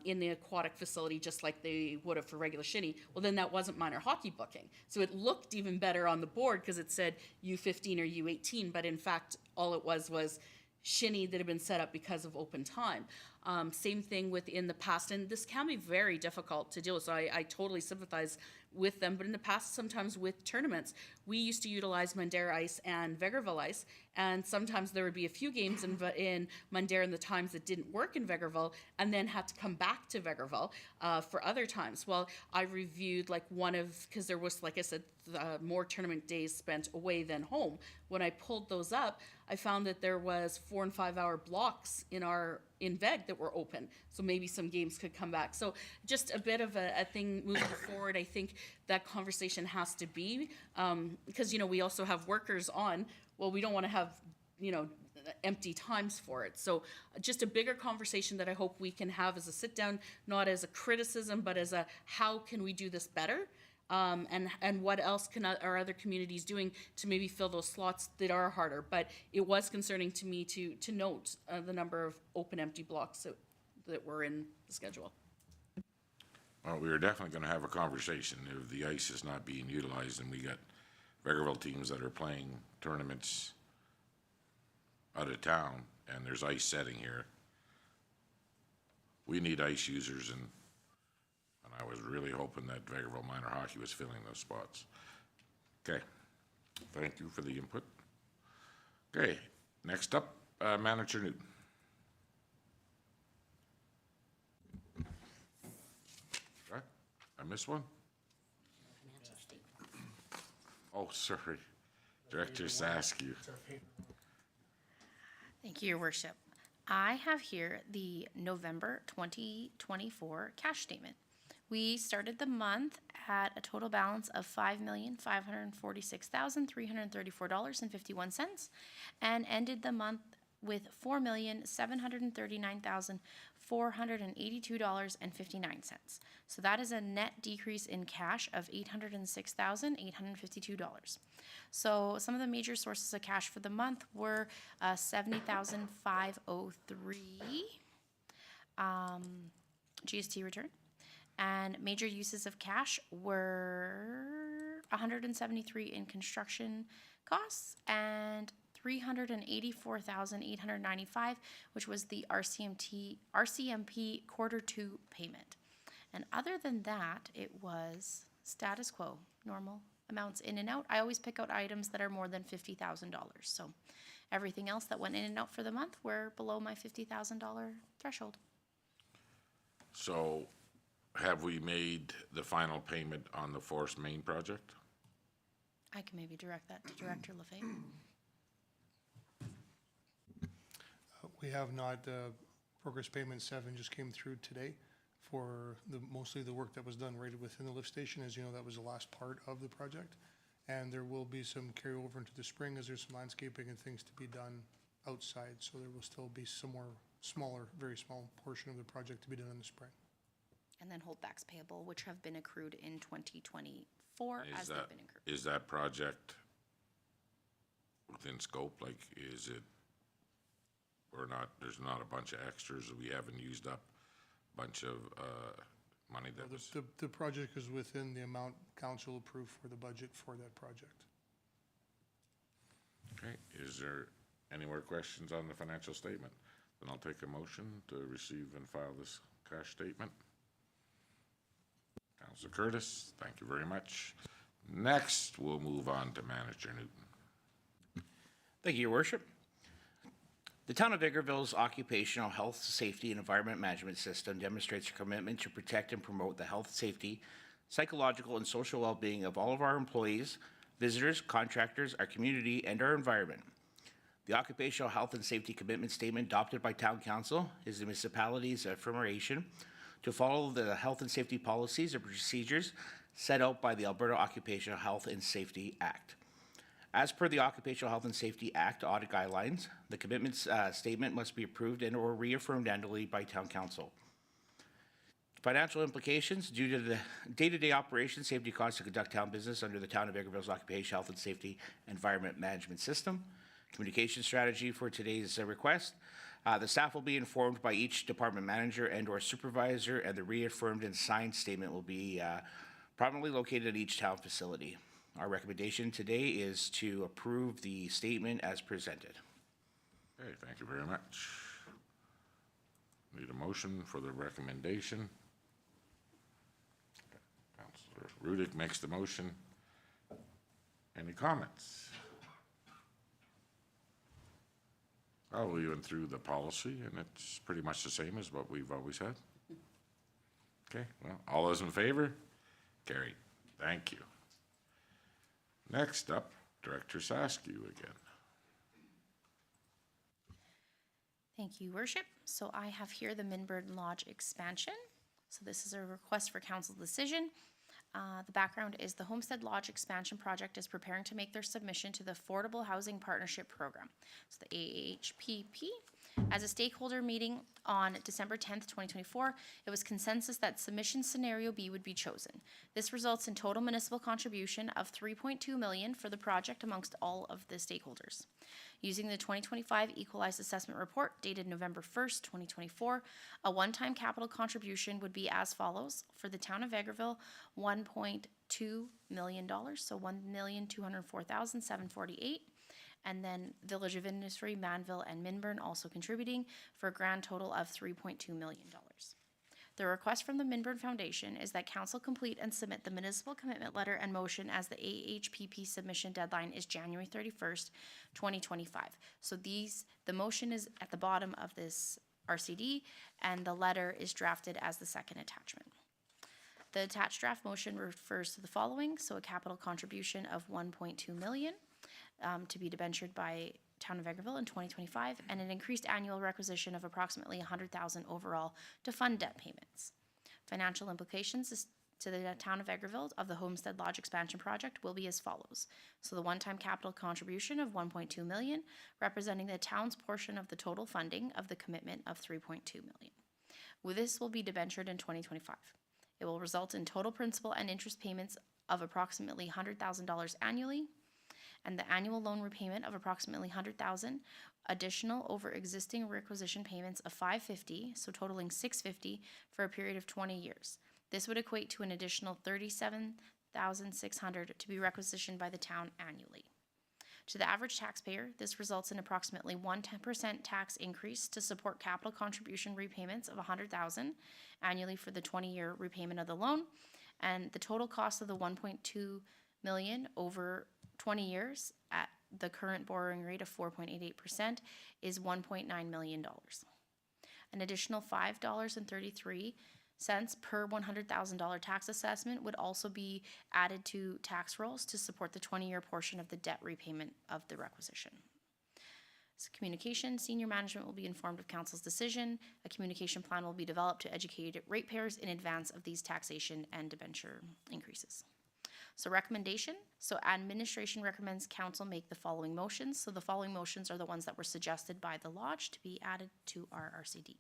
S4: in the aquatic facility just like they would have for regular shinny. Well, then that wasn't minor hockey booking. So it looked even better on the board because it said U15 or U18, but in fact, all it was shinny that had been set up because of open time. Same thing within the past, and this can be very difficult to deal with, so I totally sympathize with them, but in the past, sometimes with tournaments, we used to utilize Mundare ice and Vegreville ice, and sometimes there would be a few games in Mundare in the times that didn't work in Vegreville, and then had to come back to Vegreville for other times. Well, I reviewed because there was, like I said, more tournament days spent away than home. When I pulled those up, I found that there was 4 and 5 hour blocks in Veg that were open, so maybe some games could come back. So just a bit of a thing moving forward. I think that conversation has to be, because we also have workers on. Well, we don't want to have empty times for it. So just a bigger conversation that I hope we can have as a sit down, not as a criticism, but as a how can we do this better. And what else are other communities doing to maybe fill those slots that are harder? But it was concerning to me to note the number of open empty blocks that were in the schedule.
S1: Well, we are definitely going to have a conversation if the ice is not being utilized and we got Vegreville teams that are playing tournaments out of town and there's ice setting here. We need ice users, and I was really hoping that Vegreville minor hockey was filling those spots. Okay, thank you for the input. Okay, next up, Manager Newton. What? I missed one? Oh, sorry. Director Saskew.
S3: Thank you, Your Worship. I have here the November 2024 cash statement. We started the month at a total balance of $5,546,334.51 and ended the month with $4,739,482.59. So that is a net decrease in cash of $806,852. So some of the major sources of cash for the month were $70,503 GST return. And major uses of cash were $173 in construction costs and $384,895, which was the RCMP Q2 payment. And other than that, it was status quo, normal amounts in and out. I always pick out items that are more than $50,000. So everything else that went in and out for the month were below my $50,000 threshold.
S1: So have we made the final payment on the Forest Main project?
S3: I can maybe direct that to Director Lefebvre.
S11: We have not, progress payment 7 just came through today for mostly the work that was done right within the lift station. As you know, that was the last part of the project. And there will be some carryover into the spring as there's some landscaping and things to be done outside. So there will still be some more smaller, very small portion of the project to be done in the spring.
S3: And then holdbacks payable, which have been accrued in 2024 as they've been accrued.
S1: Is that project within scope? Like, is it, or not, there's not a bunch of extras, we haven't used up a bunch of money that was?
S11: The project is within the amount council approved for the budget for that project.
S1: Okay, is there any more questions on the financial statement? Then I'll take a motion to receive and file this cash statement. Councilor Curtis, thank you very much. Next, we'll move on to Manager Newton.
S10: Thank you, Your Worship. The town of Vegreville's occupational health, safety, and environment management system demonstrates a commitment to protect and promote the health, safety, psychological, and social well-being of all of our employees, visitors, contractors, our community, and our environment. The occupational health and safety commitment statement adopted by Town Council is the municipality's affirmation to follow the health and safety policies and procedures set out by the Alberta Occupational Health and Safety Act. As per the Occupational Health and Safety Act audit guidelines, the commitment statement must be approved and or reaffirmed annually by Town Council. Financial implications: due to the day-to-day operation, safety costs to conduct town business under the Town of Vegreville's Occupational Health and Safety Environment Management System, Communication strategy for today's request. The staff will be informed by each department manager and/or supervisor, and the reaffirmed and signed statement will be prominently located at each town facility. Our recommendation today is to approve the statement as presented.
S1: Okay, thank you very much. Need a motion for the recommendation. Councillor Rudick makes the motion. Any comments? Oh, we went through the policy, and it's pretty much the same as what we've always had. Okay, well, all those in favor? Carried. Thank you. Next up, Director Saskew again.
S3: Thank you, Worship. So I have here the Minburn Lodge expansion. So this is a request for council decision. The background is the Homestead Lodge expansion project is preparing to make their submission to the Affordable Housing Partnership Program, so the AHPP. As a stakeholder meeting on December 10th, 2024, it was consensus that submission scenario B would be chosen. This results in total municipal contribution of $3.2 million for the project amongst all of the stakeholders. Using the 2025 Equalized Assessment Report dated November 1st, 2024, a one-time capital contribution would be as follows. For the town of Vegreville, $1.2 million, so $1,204,748. And then Village of Industry, Manville, and Minburn also contributing for a grand total of $3.2 million. The request from the Minburn Foundation is that council complete and submit the municipal commitment letter and motion as the AHPP submission deadline is January 31st, 2025. So the motion is at the bottom of this RCD, and the letter is drafted as the second attachment. The attached draft motion refers to the following, so a capital contribution of $1.2 million, to be debentured by Town of Vegreville in 2025, and an increased annual requisition of approximately $100,000 overall to fund debt payments. Financial implications to the Town of Vegreville of the Homestead Lodge expansion project will be as follows. So the one-time capital contribution of $1.2 million, representing the town's portion of the total funding of the commitment of $3.2 million. With this will be debentured in 2025. It will result in total principal and interest payments of approximately $100,000 annually, and the annual loan repayment of approximately $100,000, additional over existing requisition payments of $550,000, so totaling $650,000 for a period of 20 years. This would equate to an additional $37,600 to be requisitioned by the town annually. To the average taxpayer, this results in approximately 1% tax increase to support capital contribution repayments of $100,000 annually for the 20-year repayment of the loan, and the total cost of the $1.2 million over 20 years at the current borrowing rate of 4.88% is $1.9 million. An additional $5.33 per $100,000 tax assessment would also be added to tax rolls to support the 20-year portion of the debt repayment of the requisition. So communication, senior management will be informed of council's decision. A communication plan will be developed to educate ratepayers in advance of these taxation and debenture increases. So recommendation, so administration recommends council make the following motions. So the following motions are the ones that were suggested by the lodge to be added to our RCD.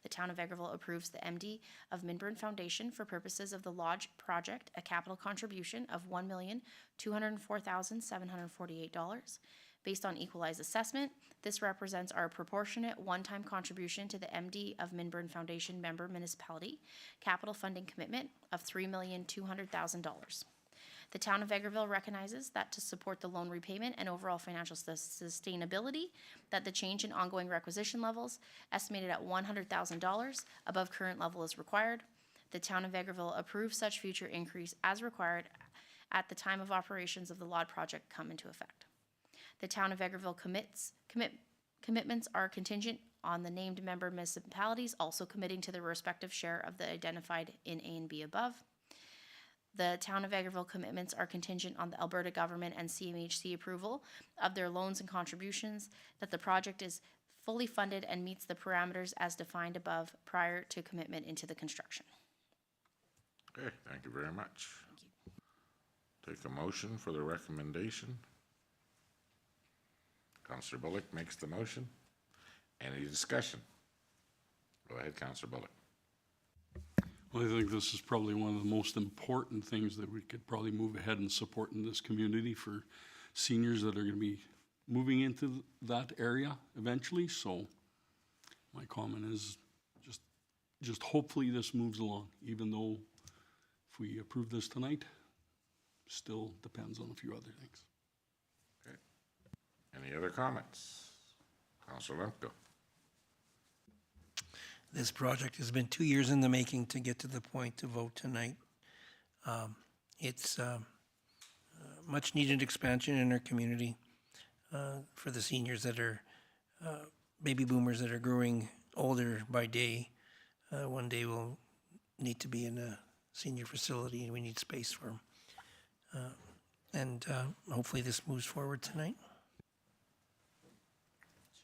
S3: The town of Vegreville approves the MD of Minburn Foundation for purposes of the lodge project, a capital contribution of $1,204,748. Based on equalized assessment, this represents our proportionate one-time contribution to the MD of Minburn Foundation member municipality, capital funding commitment of $3,200,000. The town of Vegreville recognizes that to support the loan repayment and overall financial sustainability, that the change in ongoing requisition levels, estimated at $100,000 above current level, is required. The town of Vegreville approves such future increase as required at the time of operations of the lodge project come into effect. The town of Vegreville commitments are contingent on the named member municipalities also committing to their respective share of the identified in A and B above. The town of Vegreville commitments are contingent on the Alberta government and CMHC approval of their loans and contributions, that the project is fully funded and meets the parameters as defined above prior to commitment into the construction.
S1: Okay, thank you very much.
S3: Thank you.
S1: Take a motion for the recommendation. Councillor Bullock makes the motion. Any discussion? Go ahead, Councillor Bullock.
S8: Well, I think this is probably one of the most important things that we could probably move ahead and support in this community for seniors that are going to be moving into that area eventually, so my comment is just hopefully this moves along, even though if we approve this tonight, still depends on a few other things.
S1: Okay. Any other comments? Councillor Lemko.
S9: This project has been 2 years in the making to get to the point to vote tonight. It's much needed expansion in our community for the seniors that are baby boomers that are growing older by day. One day we'll need to be in a senior facility and we need space for them. And hopefully this moves forward tonight.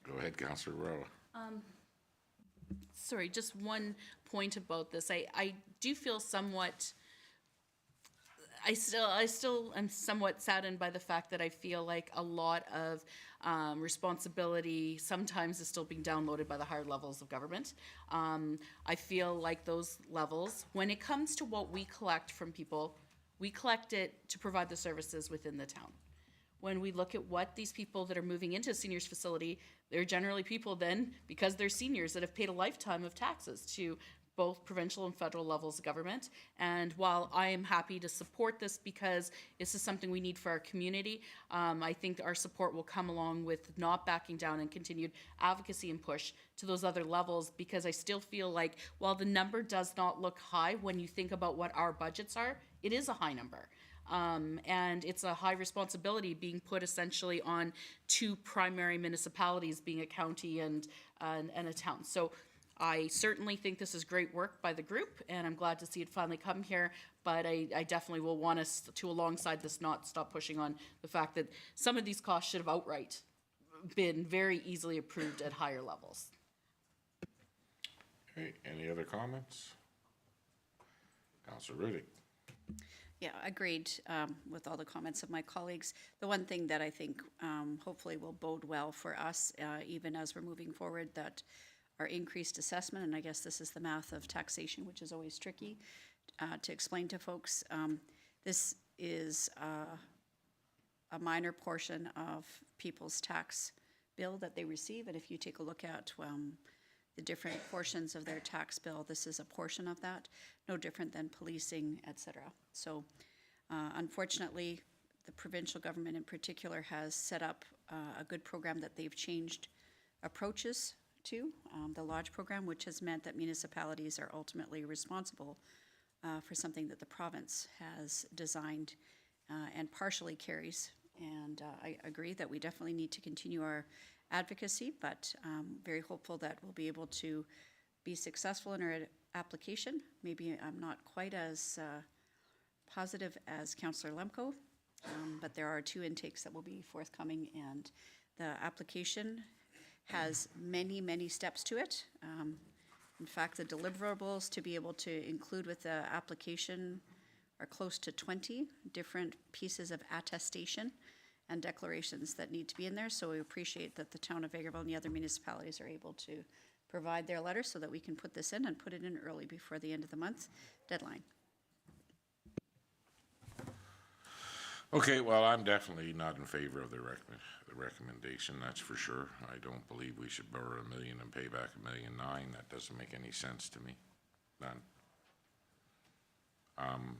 S1: Go ahead, Councillor Rowe.
S4: Sorry, just one point about this. I do feel somewhat, I still am somewhat saddened by the fact that I feel like a lot of responsibility sometimes is still being downloaded by the higher levels of government. I feel like those levels, when it comes to what we collect from people, we collect it to provide the services within the town. When we look at what these people that are moving into a seniors facility, they're generally people then, because they're seniors, that have paid a lifetime of taxes to both provincial and federal levels of government. And while I am happy to support this because this is something we need for our community, I think our support will come along with not backing down and continued advocacy and push to those other levels, because I still feel like while the number does not look high, when you think about what our budgets are, it is a high number. And it's a high responsibility being put essentially on two primary municipalities, being a county and a town. So I certainly think this is great work by the group, and I'm glad to see it finally come here, but I definitely will want us to, alongside this, not stop pushing on the fact that some of these costs should have outright been very easily approved at higher levels.
S1: Okay, any other comments? Councillor Riddick.
S2: Yeah, agreed with all the comments of my colleagues. The one thing that I think hopefully will bode well for us, even as we're moving forward, that our increased assessment, and I guess this is the math of taxation, which is always tricky to explain to folks. This is a minor portion of people's tax bill that they receive, and if you take a look at the different portions of their tax bill, this is a portion of that, no different than policing, etc. So unfortunately, the provincial government in particular has set up a good program that they've changed approaches to, the Lodge program, which has meant that municipalities are ultimately responsible for something that the province has designed and partially carries. And I agree that we definitely need to continue our advocacy, but very hopeful that we'll be able to be successful in our application. Maybe I'm not quite as positive as Councillor Lemko, but there are 2 intakes that will be forthcoming, and the application has many, many steps to it. In fact, the deliverables to be able to include with the application are close to 20 different pieces of attestation and declarations that need to be in there. So we appreciate that the town of Vegreville and the other municipalities are able to provide their letters so that we can put this in and put it in early before the end of the month deadline.
S1: Okay, well, I'm definitely not in favor of the recommendation, that's for sure. I don't believe we should borrow $1 million and pay back $1.9 million. That doesn't make any sense to me. None.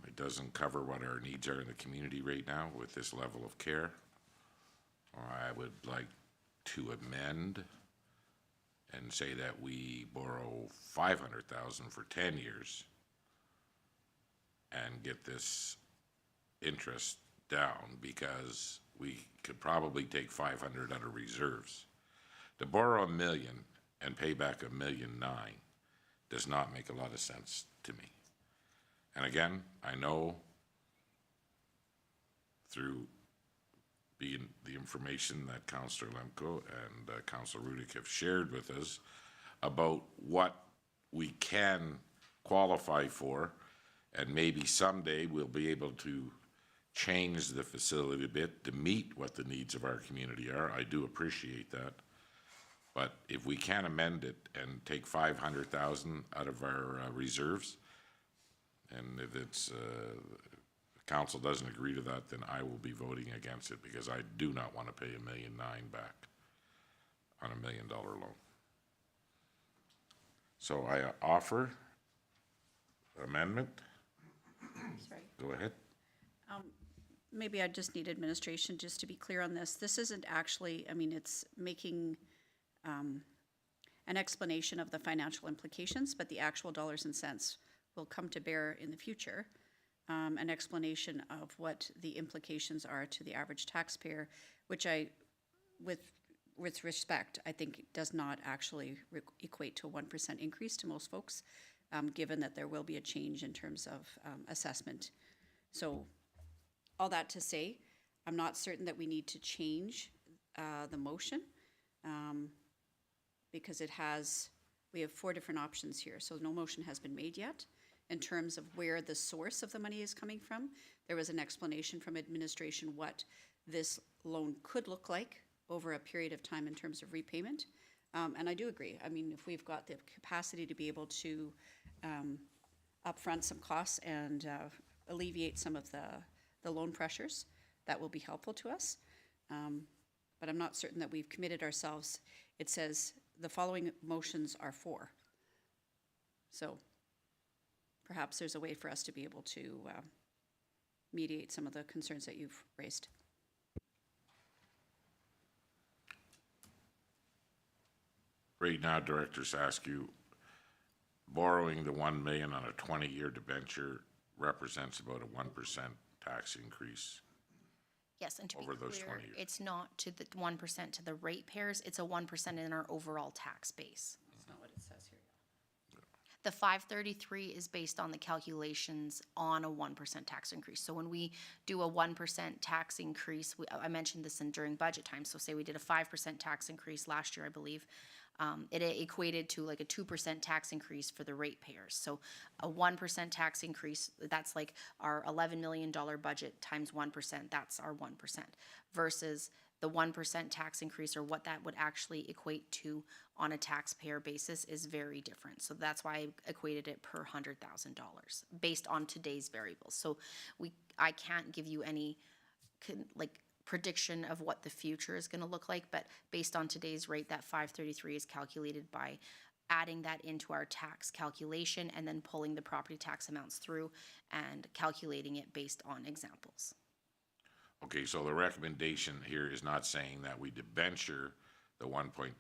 S1: It doesn't cover what our needs are in the community right now with this level of care. I would like to amend and say that we borrow $500,000 for 10 years and get this interest down, because we could probably take 500 out of reserves. To borrow $1 million and pay back $1.9 million does not make a lot of sense to me. And again, I know through the information that Councillor Lemko and Councillor Rudick have shared with us about what we can qualify for, and maybe someday we'll be able to change the facility a bit to meet what the needs of our community are. I do appreciate that. But if we can amend it and take 500,000 out of our reserves, and if it's council doesn't agree to that, then I will be voting against it because I do not want to pay $1.9 million back on $1 million loan. So I offer amendment.
S2: Sorry.
S1: Go ahead.
S2: Maybe I just need administration just to be clear on this. This isn't actually, I mean, it's making an explanation of the financial implications, but the actual dollars and cents will come to bear in the future. An explanation of what the implications are to the average taxpayer, which with respect, I think does not actually equate to a 1% increase to most folks, given that there will be a change in terms of assessment. So all that to say, I'm not certain that we need to change the motion because we have 4 different options here. So no motion has been made yet in terms of where the source of the money is coming from. There was an explanation from administration what this loan could look like over a period of time in terms of repayment. And I do agree. I mean, if we've got the capacity to be able to upfront some costs and alleviate some of the loan pressures, that will be helpful to us. But I'm not certain that we've committed ourselves. It says the following motions are for. So perhaps there's a way for us to be able to mediate some of the concerns that you've raised.
S1: Right now, directors ask you, borrowing the 1 million on a 20-year debenture represents about a 1% tax increase.
S3: Yes, and to be
S1: Over those
S3: clear,
S1: 20 years.
S3: it's not to the 1% to the ratepayers, it's a 1% in our overall tax base.
S2: That's not what it says here.
S3: The 533 is based on the calculations on a 1% tax increase. So when we do a 1% tax increase, I mentioned this during budget time, so say we did a 5% tax increase last year, I believe, it equated to like a 2% tax increase for the ratepayers. So a 1% tax increase, that's like our $11 million budget times 1%, that's our 1%, versus the 1% tax increase, or what that would actually equate to on a taxpayer basis, is very different. So that's why I equated it per $100,000 based on today's variables. So I can't give you any prediction of what the future is going to look like, but based on today's rate, that 533 is calculated by adding that into our tax calculation and then pulling the property tax amounts through and calculating it based on examples.
S1: Okay, so the recommendation here is not saying that we debenture the 1.2.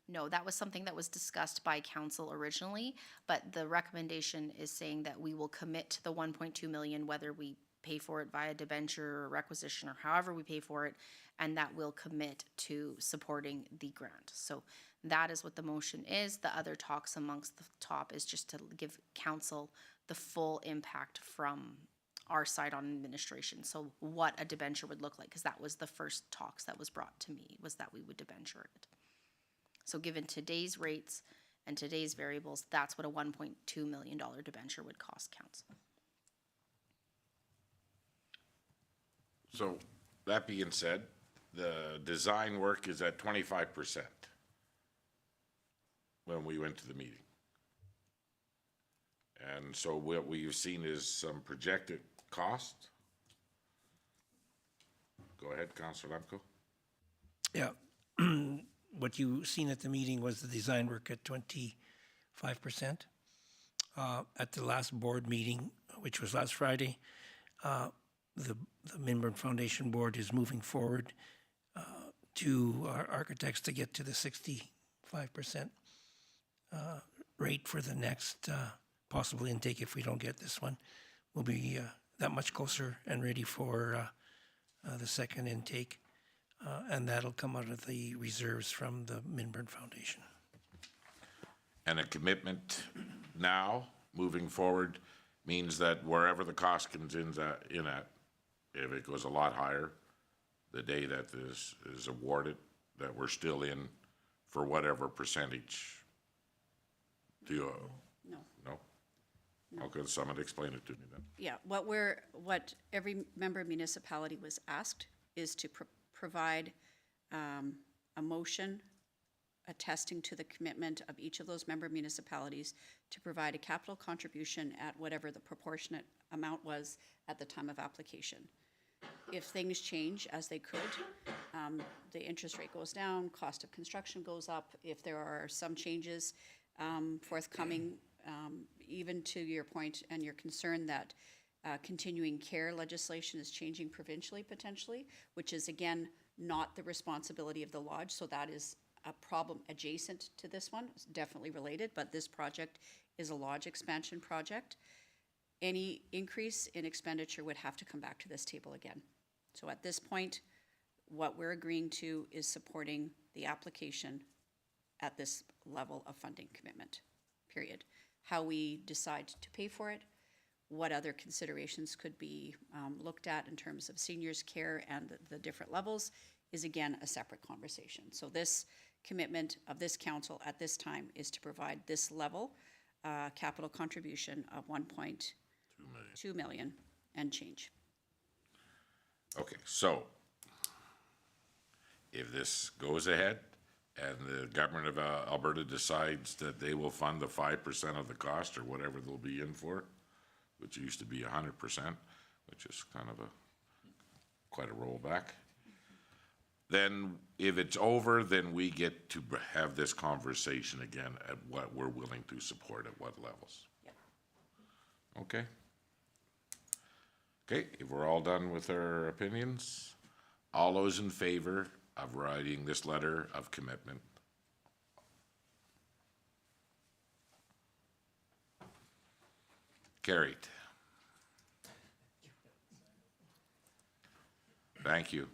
S3: No, that was something that was discussed by council originally, but the recommendation is saying that we will commit to the 1.2 million, whether we pay for it via debenture or requisition or however we pay for it, and that will commit to supporting the grant. So that is what the motion is. The other talks amongst the top is just to give council the full impact from our side on administration. So what a debenture would look like, because that was the first talks that was brought to me, was that we would debenture it. So given today's rates and today's variables, that's what a $1.2 million debenture would cost council.
S1: So that being said, the design work is at 25% when we went to the meeting. And so what we've seen is some projected cost. Go ahead, Councilor Lemko.
S9: Yeah. What you seen at the meeting was the design work at 25%. At the last board meeting, which was last Friday, the Minburn Foundation Board is moving forward to our architects to get to the 65% rate for the next possible intake. If we don't get this one, we'll be that much closer and ready for the second intake. And that'll come out of the reserves from the Minburn Foundation.
S1: And a commitment now, moving forward, means that wherever the cost comes in at, if it goes a lot higher, the day that this is awarded, that we're still in for whatever percentage. Do you?
S2: No.
S1: No? Okay, someone explain it to me then.
S2: Yeah, what every member municipality was asked is to provide a motion attesting to the commitment of each of those member municipalities to provide a capital contribution at whatever the proportionate amount was at the time of application. If things change, as they could, the interest rate goes down, cost of construction goes up, if there are some changes forthcoming, even to your point and your concern that continuing care legislation is changing provincially potentially, which is again not the responsibility of the lodge, so that is a problem adjacent to this one. It's definitely related, but this project is a lodge expansion project. Any increase in expenditure would have to come back to this table again. So at this point, what we're agreeing to is supporting the application at this level of funding commitment, period. How we decide to pay for it, what other considerations could be looked at in terms of seniors' care and the different levels is again a separate conversation. So this commitment of this council at this time is to provide this level capital contribution of 1.2 million and change.
S1: Okay, so if this goes ahead and the government of Alberta decides that they will fund the 5% of the cost or whatever they'll be in for, which used to be 100%, which is kind of quite a rollback. Then if it's over, then we get to have this conversation again at what we're willing to support at what levels.
S2: Yep.
S1: Okay. Okay, if we're all done with our opinions, all those in favor of writing this letter of commitment? Carried. Thank you.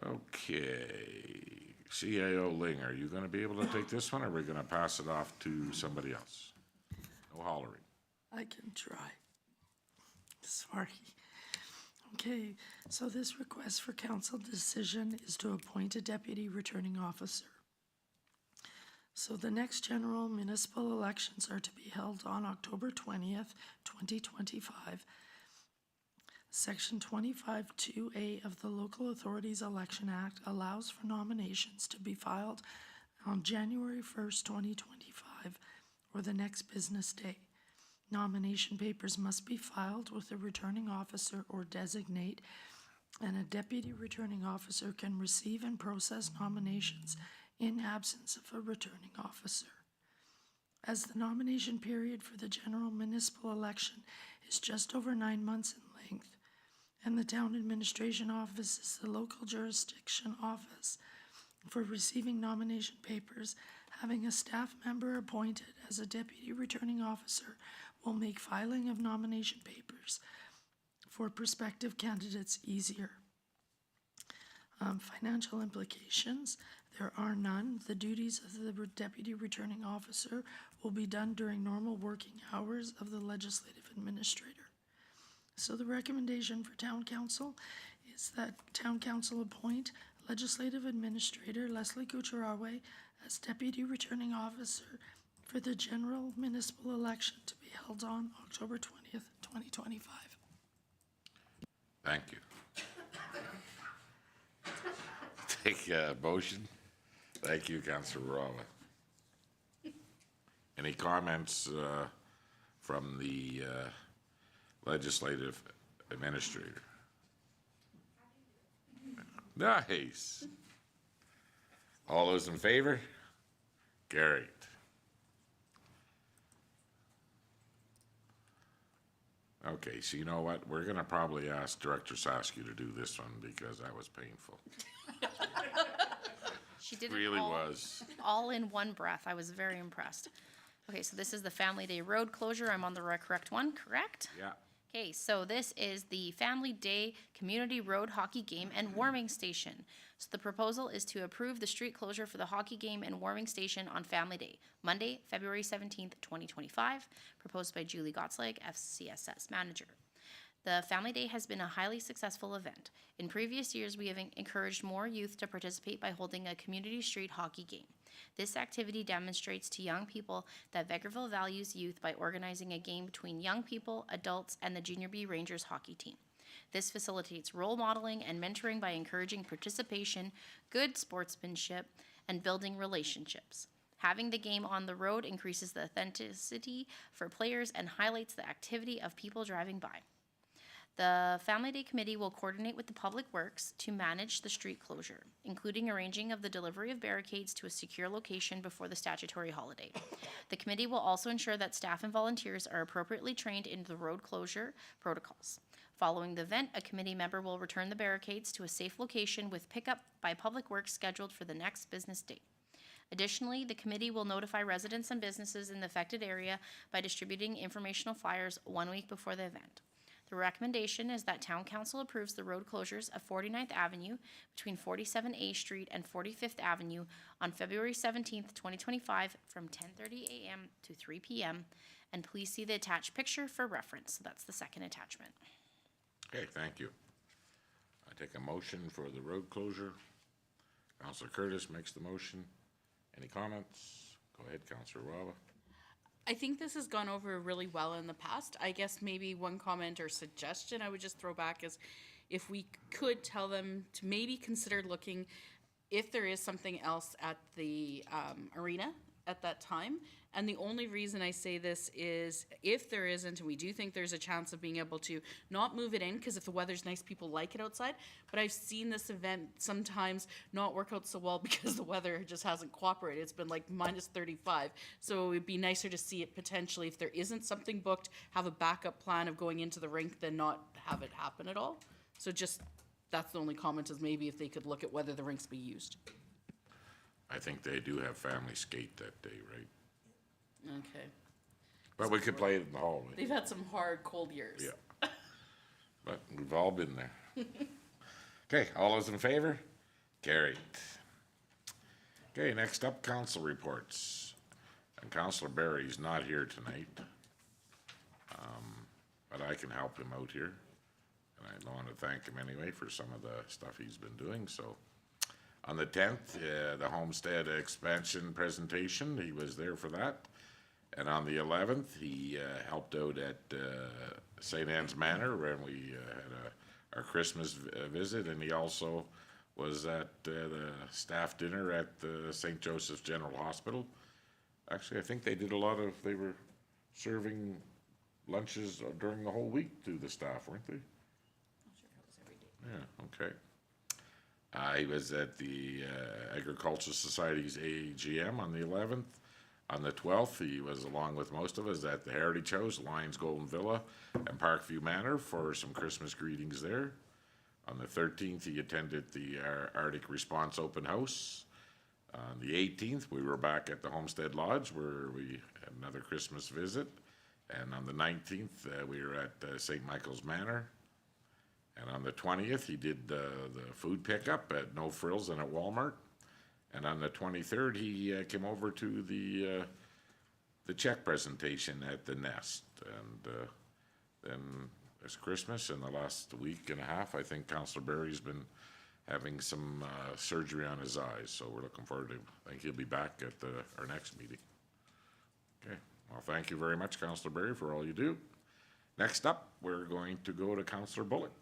S1: Okay, CIO Ling, are you gonna be able to take this one, or are we gonna pass it off to somebody else? No hollering.
S7: I can try. Sorry. Okay, so this request for council decision is to appoint a deputy returning officer. So the next general municipal elections are to be held on October 20th, 2025. Section 25(2)A of the Local Authorities Election Act allows for nominations to be filed on January 1st, 2025, or the next business day. Nomination papers must be filed with a returning officer or designate, and a deputy returning officer can receive and process nominations in absence of a returning officer. As the nomination period for the general municipal election is just over 9 months in length, and the town administration office is the local jurisdiction office for receiving nomination papers, having a staff member appointed as a deputy returning officer will make filing of nomination papers for prospective candidates easier. Financial implications, there are none. The duties of the deputy returning officer will be done during normal working hours of the legislative administrator. So the recommendation for town council is that town council appoint legislative administrator Leslie Kucherawe as deputy returning officer for the general municipal election to be held on October 20th, 2025.
S1: Thank you. Take a motion. Thank you, Councillor Rawa. Any comments from the legislative administrator? Nice. All those in favor? Carried. Okay, so you know what? We're gonna probably ask Director Saskia to do this one because that was painful.
S3: She did
S1: Really
S3: it all,
S1: was.
S3: all in one breath. I was very impressed. Okay, so this is the Family Day road closure. I'm on the correct one, correct?
S1: Yeah.
S3: Okay, so this is the Family Day Community Road Hockey Game and Warming Station. So the proposal is to approve the street closure for the hockey game and warming station on Family Day, Monday, February 17th, 2025, proposed by Julie Gottsleg, FCSS Manager. The Family Day has been a highly successful event. In previous years, we have encouraged more youth to participate by holding a community street hockey game. This activity demonstrates to young people that Vegreville values youth by organizing a game between young people, adults, and the Junior B Rangers hockey team. This facilitates role modeling and mentoring by encouraging participation, good sportsmanship, and building relationships. Having the game on the road increases the authenticity for players and highlights the activity of people driving by. The Family Day Committee will coordinate with the Public Works to manage the street closure, including arranging of the delivery of barricades to a secure location before the statutory holiday. The committee will also ensure that staff and volunteers are appropriately trained in the road closure protocols. Following the event, a committee member will return the barricades to a safe location with pickup by Public Works scheduled for the next business day. Additionally, the committee will notify residents and businesses in the affected area by distributing informational flyers 1 week before the event. The recommendation is that Town Council approves the road closures of 49th Avenue between 47A Street and 45th Avenue on February 17th, 2025 from 10:30 a.m. to 3 p.m. And please see the attached picture for reference. So that's the second attachment.
S1: Okay, thank you. I take a motion for the road closure. Councillor Curtis makes the motion. Any comments? Go ahead, Councillor Wawa.
S4: I think this has gone over really well in the past. I guess maybe one comment or suggestion I would just throw back is if we could tell them to maybe consider looking if there is something else at the arena at that time. And the only reason I say this is if there isn't, and we do think there's a chance of being able to not move it in, because if the weather's nice, people like it outside. But I've seen this event sometimes not work out so well because the weather just hasn't cooperated. It's been like minus 35. So it'd be nicer to see it potentially, if there isn't something booked, have a backup plan of going into the rink than not have it happen at all. So just, that's the only comment, is maybe if they could look at whether the rinks be used.
S1: I think they do have family skate that day, right?
S4: Okay.
S1: But we could play it in the hallway.
S4: They've had some hard, cold years.
S1: Yeah. But we've all been there. Okay, all those in favor? Carried. Okay, next up, council reports. And Councillor Barry's not here tonight. But I can help him out here. And I want to thank him anyway for some of the stuff he's been doing, so. On the 10th, the Homestead expansion presentation, he was there for that. And on the 11th, he helped out at St. Anne's Manor when we had our Christmas visit, and he also was at the staff dinner at the St. Joseph's General Hospital. Actually, I think they did they were serving lunches during the whole week to the staff, weren't they?
S4: Not sure if it was every day.
S1: Yeah, okay. He was at the Agricultural Society's AGM on the 11th. On the 12th, he was, along with most of us, at the Heritage House, Lions Golden Villa, and Parkview Manor for some Christmas greetings there. On the 13th, he attended the Arctic Response Open House. On the 18th, we were back at the Homestead Lodge where we had another Christmas visit. And on the 19th, we were at St. Michael's Manor. And on the 20th, he did the food pickup at No Frills and at Walmart. And on the 23rd, he came over to the check presentation at the Nest. And then it's Christmas, and the last week and a half, I think Councillor Barry's been having some surgery on his eyes. So we're looking forward to, I think he'll be back at our next meeting. Okay, well, thank you very much, Councillor Barry, for all you do. Next up, we're going to go to Councillor Bullock.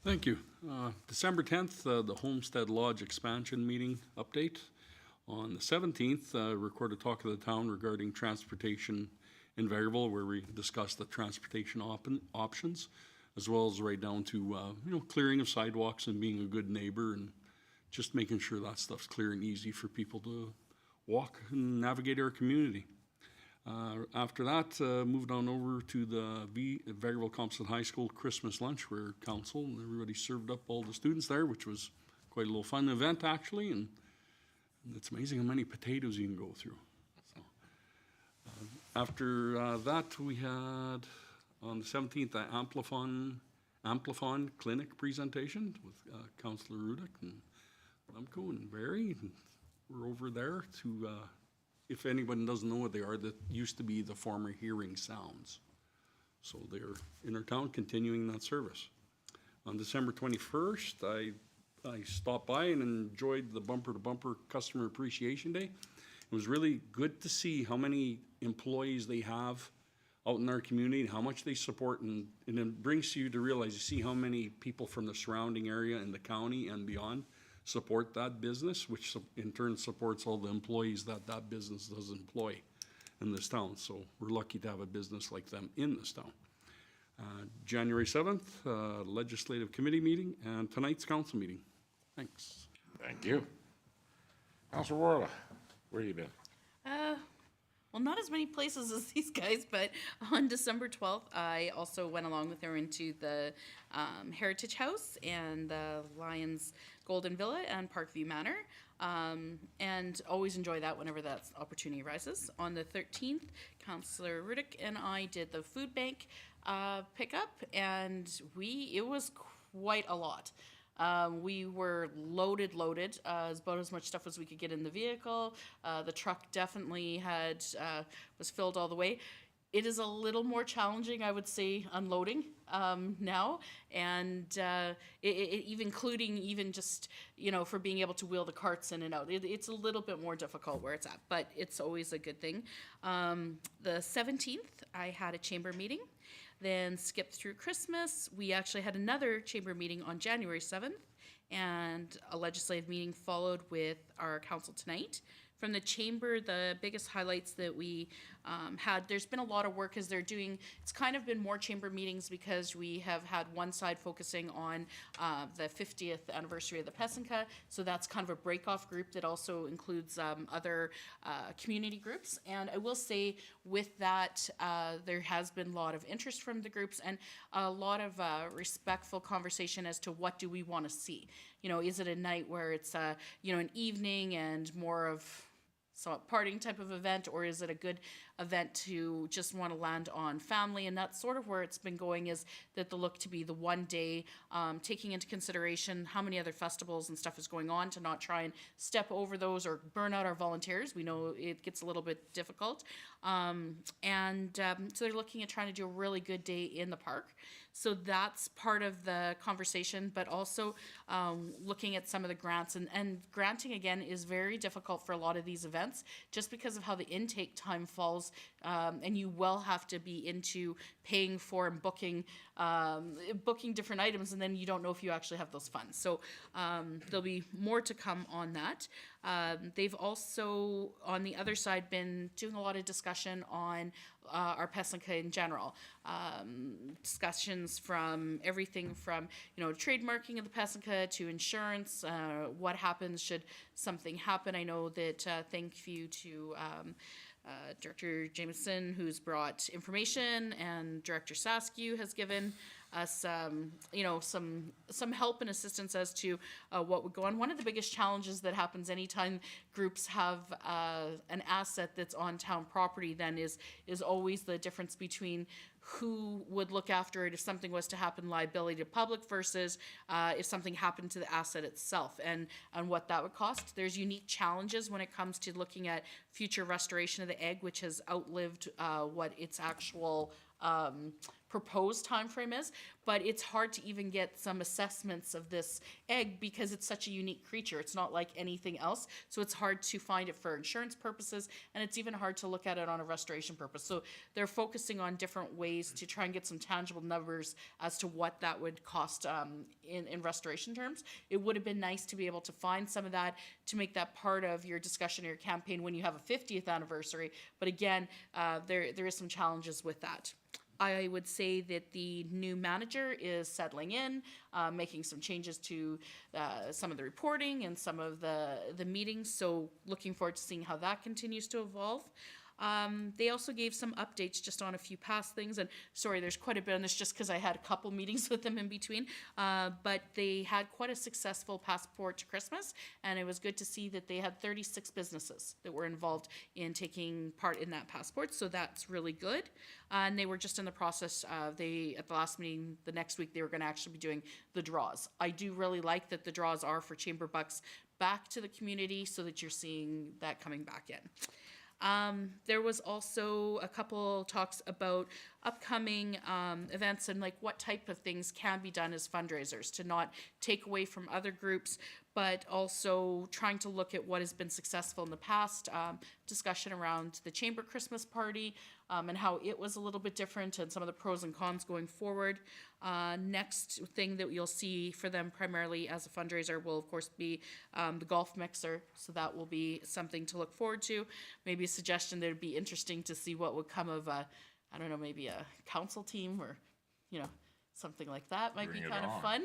S8: Thank you. December 10th, the Homestead Lodge expansion meeting update. On the 17th, recorded talk of the town regarding transportation in Vegreville, where we discussed the transportation options, as well as right down to clearing of sidewalks and being a good neighbor and just making sure that stuff's clear and easy for people to walk and navigate our community. After that, moved on over to the Vegreville Compton High School Christmas lunch, where council and everybody served up all the students there, which was quite a little fun event actually, and it's amazing how many potatoes you can go through. So, after that, we had on the 17th the Amplifon Clinic presentation with Councillor Rudick and Lemko and Barry. And we're over there to. If anyone doesn't know what they are, that used to be the former Hearing Sounds. So they're in our town continuing that service. On December 21st, I stopped by and enjoyed the Bumper to Bumper Customer Appreciation Day. It was really good to see how many employees they have out in our community and how much they support, and it brings you to realize, you see how many people from the surrounding area in the county and beyond support that business, which in turn supports all the employees that that business does employ in this town. So we're lucky to have a business like them in this town. January 7th, legislative committee meeting, and tonight's council meeting. Thanks.
S1: Thank you. Councilor Worla, where you been?
S4: Well, not as many places as these guys, but on December 12th, I also went along with her into the Heritage House and the Lions Golden Villa and Parkview Manor. And always enjoy that whenever that opportunity arises. On the 13th, Councillor Rudick and I did the food bank pickup, and it was quite a lot. We were loaded, about as much stuff as we could get in the vehicle. The truck definitely was filled all the way. It is a little more challenging, I would say, unloading now, and even including even just, for being able to wheel the carts in and out. It's a little bit more difficult where it's at, but it's always a good thing. The 17th, I had a chamber meeting. Then skipped through Christmas. We actually had another chamber meeting on January 7th, and a legislative meeting followed with our council tonight. From the chamber, the biggest highlights that we had, there's been a lot of work as it's kind of been more chamber meetings because we have had one side focusing on the 50th anniversary of the Pesinka, so that's kind of a break-off group that also includes other community groups. And I will say with that, there has been a lot of interest from the groups and a lot of respectful conversation as to what do we want to see. Is it a night where it's an evening and more of partying type of event, or is it a good event to just want to land on family? And that's sort of where it's been going, is that they'll look to be the one day, taking into consideration how many other festivals and stuff is going on, to not try and step over those or burn out our volunteers. We know it gets a little bit difficult. So they're looking at trying to do a really good day in the park. So that's part of the conversation, but also looking at some of the grants. And granting, again, is very difficult for a lot of these events, just because of how the intake time falls, and you will have to be into paying for and booking different items, and then you don't know if you actually have those funds. So there'll be more to come on that. They've also, on the other side, been doing a lot of discussion on our Pesinka in general. Discussions from everything from, trademarking of the Pesinka to insurance, what happens should something happen. I know that thank you to Director Jameson, who's brought information, and Director Saskew has given us, some help and assistance as to what would go on. One of the biggest challenges that happens anytime groups have an asset that's on town property then is always the difference between who would look after it if something was to happen, liability to public, versus if something happened to the asset itself, and what that would cost. There's unique challenges when it comes to looking at future restoration of the egg, which has outlived what its actual proposed time frame is, but it's hard to even get some assessments of this egg because it's such a unique creature. It's not like anything else, so it's hard to find it for insurance purposes, and it's even hard to look at it on a restoration purpose. So they're focusing on different ways to try and get some tangible numbers as to what that would cost in restoration terms. It would have been nice to be able to find some of that to make that part of your discussion or your campaign when you have a 50th anniversary, but again, there is some challenges with that. I would say that the new manager is settling in, making some changes to some of the reporting and some of the meetings, so looking forward to seeing how that continues to evolve. They also gave some updates just on a few past things, and sorry, there's quite a bit on this just because I had a couple meetings with them in between, but they had quite a successful passport to Christmas, and it was good to see that they had 36 businesses that were involved in taking part in that passport, so that's really good. And they were just in the process at the last meeting, the next week, they were going to actually be doing the draws. I do really like that the draws are for chamber bucks back to the community, so that you're seeing that coming back in. There was also a couple talks about upcoming events and like what type of things can be done as fundraisers to not take away from other groups, but also trying to look at what has been successful in the past, discussion around the chamber Christmas party, and how it was a little bit different and some of the pros and cons going forward. Next thing that you'll see for them primarily as a fundraiser will of course be the golf mixer. So that will be something to look forward to. Maybe a suggestion that would be interesting to see what would come of I don't know, maybe a council team or, something like that might
S1: Bring
S4: be
S1: it
S4: kind of
S1: on.
S4: fun.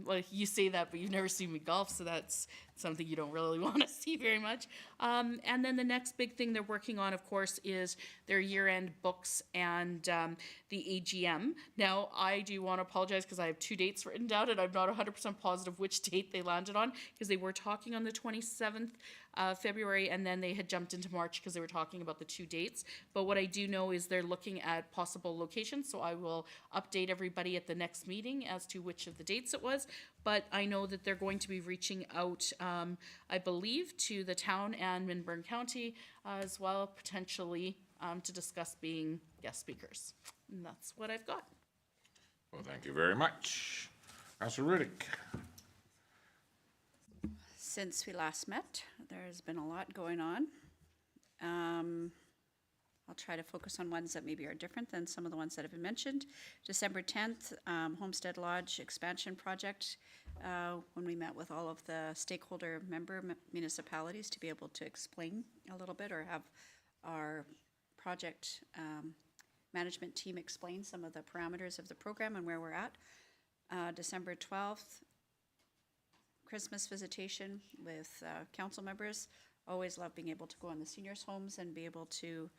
S4: Well, you say that, but you've never seen me golf, so that's something you don't really want to see very much. And then the next big thing they're working on, of course, is their year-end books and the AGM. Now, I do want to apologize because I have 2 dates written down, and I'm not 100% positive which date they landed on, because they were talking on the 27th February, and then they had jumped into March because they were talking about the 2 dates. But what I do know is they're looking at possible locations, so I will update everybody at the next meeting as to which of the dates it was. But I know that they're going to be reaching out, I believe, to the town and Minburn County as well, potentially, to discuss being guest speakers. And that's what I've got.
S1: Well, thank you very much. Councilor Riddick.
S2: Since we last met, there's been a lot going on. I'll try to focus on ones that maybe are different than some of the ones that have been mentioned. December 10th, Homestead Lodge expansion project, when we met with all of the stakeholder member municipalities to be able to explain a little bit or have our project management team explain some of the parameters of the program and where we're at. December 12th, Christmas visitation with council members. Always love being able to go in the seniors' homes and be able to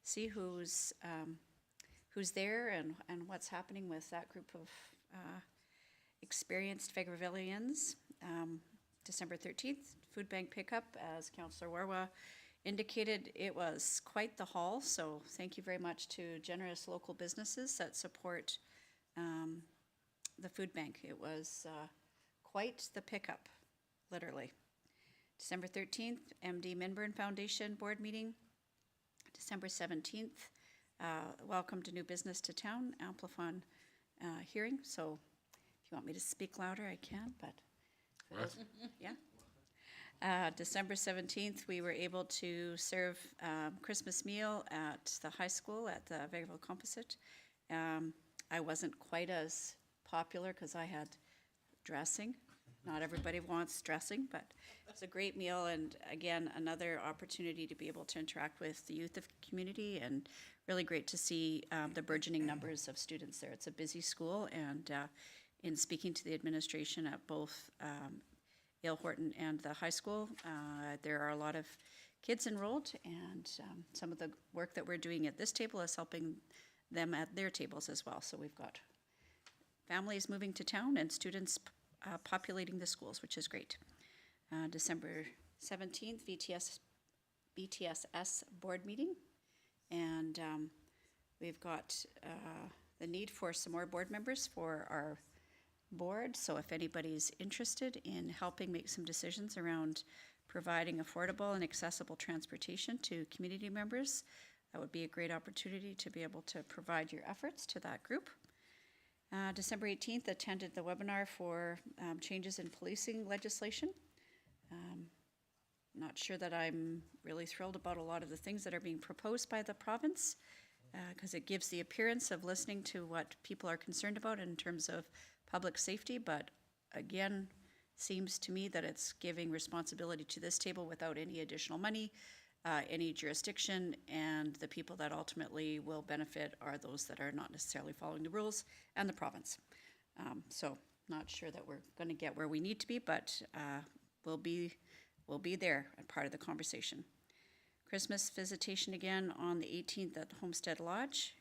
S2: see who's there and what's happening with that group of experienced Vegrevillians. December 13th, food bank pickup, as Councillor Warwa indicated, it was quite the haul, so thank you very much to generous local businesses that support the food bank. It was quite the pickup, literally. December 13th, MD Minburn Foundation Board meeting. December 17th, welcome to new business to town, Amplifon hearing. So if you want me to speak louder, I can, but yeah. December 17th, we were able to serve Christmas meal at the high school at the Vegreville Composite. I wasn't quite as popular because I had dressing. Not everybody wants dressing, but it's a great meal, and again, another opportunity to be able to interact with the youth of the community, and really great to see the burgeoning numbers of students there. It's a busy school, and in speaking to the administration at both Yale Horton and the high school, there are a lot of kids enrolled, and some of the work that we're doing at this table is helping them at their tables as well. So we've got families moving to town and students populating the schools, which is great. December 17th, BTSS board meeting. And we've got the need for some more board members for our board. So if anybody's interested in helping make some decisions around providing affordable and accessible transportation to community members, that would be a great opportunity to be able to provide your efforts to that group. December 18th, attended the webinar for changes in policing legislation. Not sure that I'm really thrilled about a lot of the things that are being proposed by the province, because it gives the appearance of listening to what people are concerned about in terms of public safety, but again, seems to me that it's giving responsibility to this table without any additional money, any jurisdiction, and the people that ultimately will benefit are those that are not necessarily following the rules and the province. So not sure that we're going to get where we need to be, but we'll be there and part of the conversation. Christmas visitation again on the 18th at Homestead Lodge.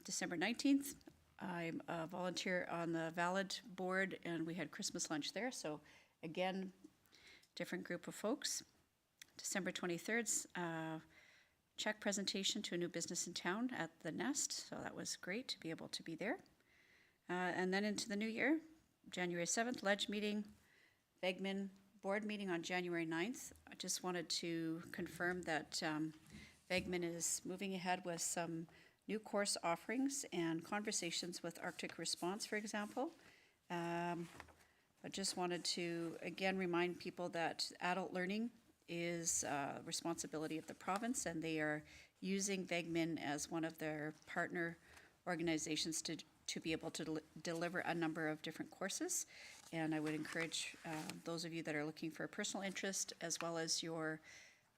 S2: December 19th, I'm a volunteer on the Valid board, and we had Christmas lunch there. So again, different group of folks. December 23rd, check presentation to a new business in town at the Nest. So that was great to be able to be there. And then into the new year, January 7th, Ledge meeting, Vegmin board meeting on January 9th. I just wanted to confirm that Vegmin is moving ahead with some new course offerings and conversations with Arctic Response, for example. I just wanted to, again, remind people that adult learning is responsibility of the province, and they are using VEGMIN as one of their partner organizations to be able to deliver a number of different courses. And I would encourage those of you that are looking for a personal interest, as well as your,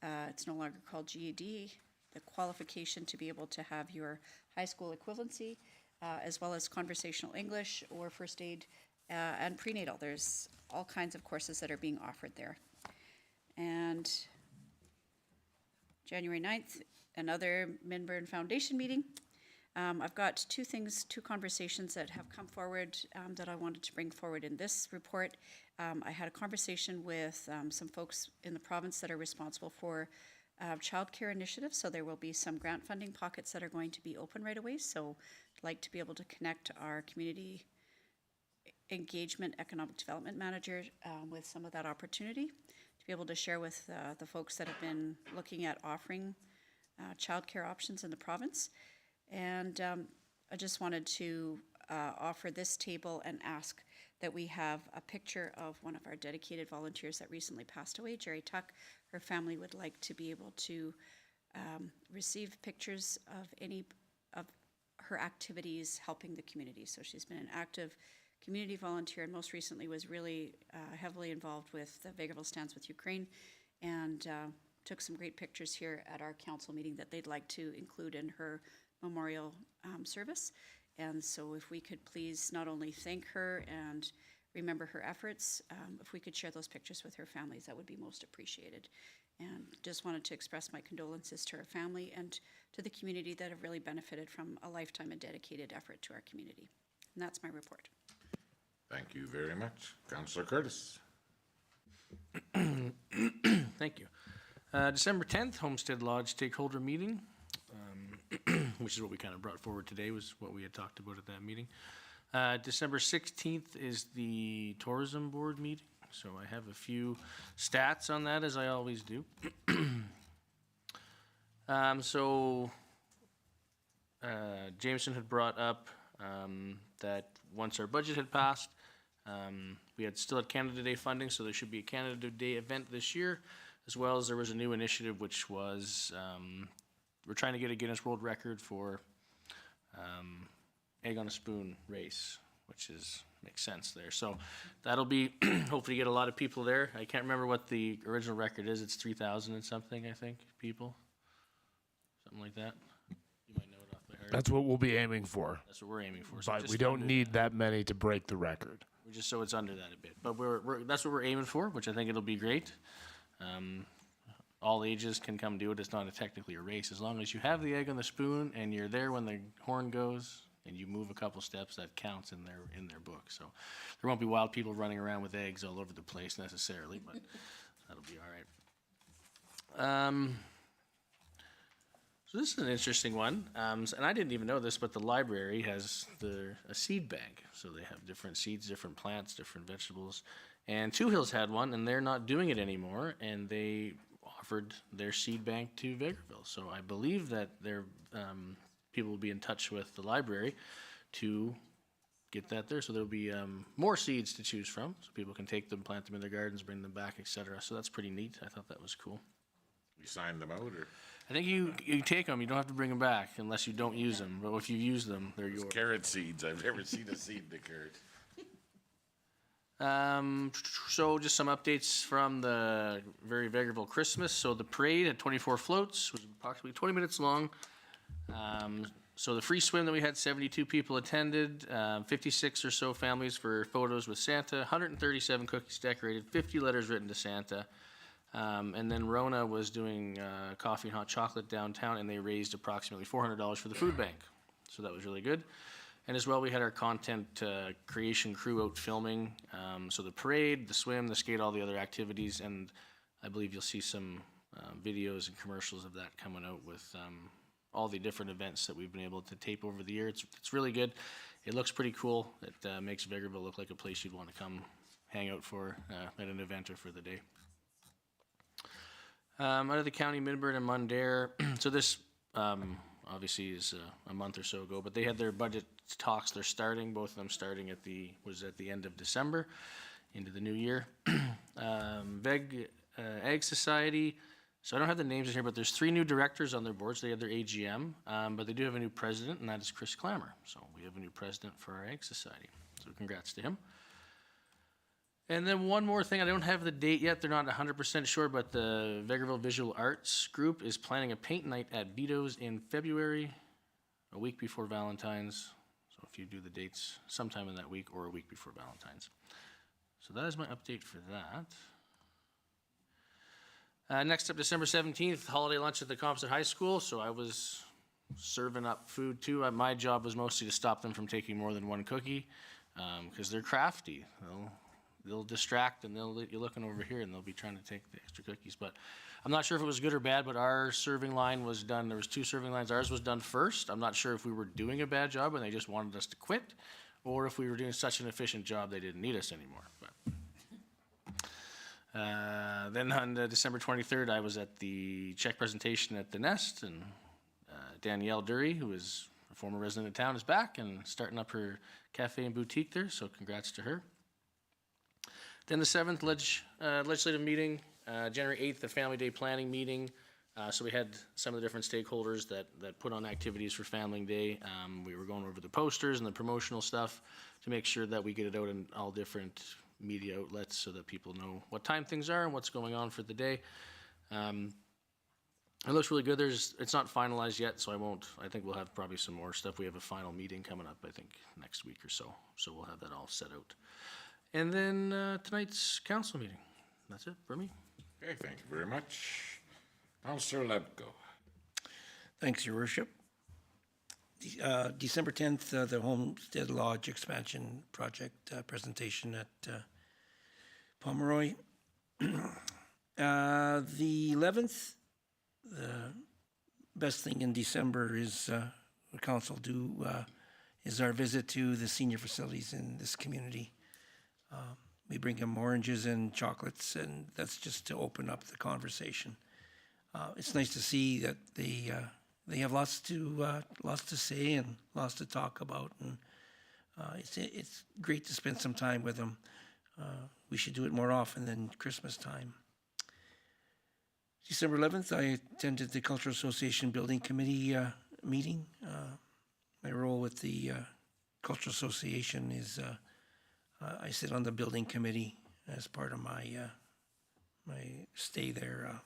S2: it's no longer called GED, the qualification to be able to have your high school equivalency, as well as conversational English or first aid and prenatal. There's all kinds of courses that are being offered there. And January 9th, another Minburn Foundation meeting. I've got two conversations that have come forward that I wanted to bring forward in this report. I had a conversation with some folks in the province that are responsible for childcare initiatives, so there will be some grant funding pockets that are going to be open right away. So I'd like to be able to connect our community engagement economic development manager with some of that opportunity to be able to share with the folks that have been looking at offering childcare options in the province. And I just wanted to offer this table and ask that we have a picture of one of our dedicated volunteers that recently passed away, Jerry Tuck. Her family would like to be able to receive pictures of any of her activities helping the community. So she's been an active community volunteer, and most recently was really heavily involved with the Vegreville Stands with Ukraine, and took some great pictures here at our council meeting that they'd like to include in her memorial service. And so if we could please not only thank her and remember her efforts, if we could share those pictures with her families, that would be most appreciated. And just wanted to express my condolences to her family and to the community that have really benefited from a lifetime of dedicated effort to our community. And that's my report.
S1: Thank you very much. Councillor Curtis.
S6: Thank you. December 10th, Homestead Lodge stakeholder meeting, which is what we kind of brought forward today, was what we had talked about at that meeting. December 16th is the tourism board meeting, so I have a few stats on that, as I always do. Jameson had brought up that once our budget had passed, we still had Canada Day funding, so there should be a Canada Day event this year, as well as there was a new initiative, which was we're trying to get a Guinness World Record for egg on a spoon race, which makes sense there. So that'll be hopefully get a lot of people there. I can't remember what the original record is. It's 3,000 and something, I think, people, something like that. You might know it off by heart.
S12: That's what we'll be aiming for.
S6: That's what we're aiming for. So
S12: But
S6: just
S12: we don't
S6: under
S12: need that many to break the record.
S6: We're just so it's under that a bit. But that's what we're aiming for, which I think it'll be great. All ages can come do it. It's not technically a race. As long as you have the egg on the spoon and you're there when the horn goes and you move a couple steps, that counts in their book. So there won't be wild people running around with eggs all over the place necessarily, but that'll be all right. So this is an interesting one, and I didn't even know this, but the library has a seed bank. So they have different seeds, different plants, different vegetables. And Two Hills had one, and they're not doing it anymore, and they offered their seed bank to Vegreville. So I believe that their people will be in touch with the library to get that there. So there'll be more seeds to choose from, so people can take them, plant them in their gardens, bring them back, etc. So that's pretty neat. I thought that was cool.
S1: You signed them out, or?
S6: I think you take them. You don't have to bring them back unless you don't use them. But if you use them, they're yours.
S1: Carrot seeds. I've never seen a seed in a carrot.
S6: So just some updates from the very Vegreville Christmas. So the parade had 24 floats, was approximately 20 minutes long. So the free swim that we had, 72 people attended, 56 or so families for photos with Santa, 137 cookies decorated, 50 letters written to Santa. And then Rona was doing coffee and hot chocolate downtown, and they raised approximately $400 for the food bank. So that was really good. And as well, we had our content creation crew out filming. So the parade, the swim, the skate, all the other activities, and I believe you'll see some videos and commercials of that coming out with all the different events that we've been able to tape over the year. It's really good. It looks pretty cool. It makes Vegreville look like a place you'd want to come hang out for at an event or for the day. Out of the county, Midburn and Mundare. So this obviously is a month or so ago, but they had their budget talks. They're starting, both of them starting at the end of December. into the new year. Ag Society, so I don't have the names in here, but there's 3 new directors on their boards. They had their AGM, but they do have a new president, and that is Chris Clammer. So we have a new president for our Ag Society. So congrats to him. And then one more thing, I don't have the date yet. They're not 100% sure, but the Vegreville Visual Arts Group is planning a paint night at Vito's in February, a week before Valentine's. So if you do the dates sometime in that week or a week before Valentine's. So that is my update for that. Next up, December 17th, holiday lunch at the Composite High School. So I was serving up food too. My job was mostly to stop them from taking more than one cookie because they're crafty. They'll distract and you're looking over here and they'll be trying to take the extra cookies. But I'm not sure if it was good or bad, but our serving line was done. There was 2 serving lines. Ours was done first. I'm not sure if we were doing a bad job and they just wanted us to quit, or if we were doing such an efficient job they didn't need us anymore. But then on December 23rd, I was at the check presentation at the Nest, and Danielle Dury, who is a former resident of town, is back and starting up her cafe and boutique there, so congrats to her. Then the 7th legislative meeting, January 8th, the Family Day Planning meeting. So we had some of the different stakeholders that put on activities for Family Day. We were going over the posters and the promotional stuff to make sure that we get it out in all different media outlets so that people know what time things are and what's going on for the day. It looks really good. It's not finalized yet, so I think we'll have probably some more stuff. We have a final meeting coming up, I think, next week or so. So we'll have that all set out. And then tonight's council meeting. That's it for me.
S1: Okay, thank you very much. Councillor Lemko.
S9: Thanks, Your Worship. December 10th, the Homestead Lodge expansion project presentation at Pomeroy. The 11th, the best thing in December is the council is our visit to the senior facilities in this community. We bring them oranges and chocolates, and that's just to open up the conversation. It's nice to see that they have lots to say and lots to talk about, and it's great to spend some time with them. We should do it more often than Christmas time. December 11th, I attended the Cultural Association Building Committee meeting. My role with the Cultural Association is I sit on the building committee as part of my stay there.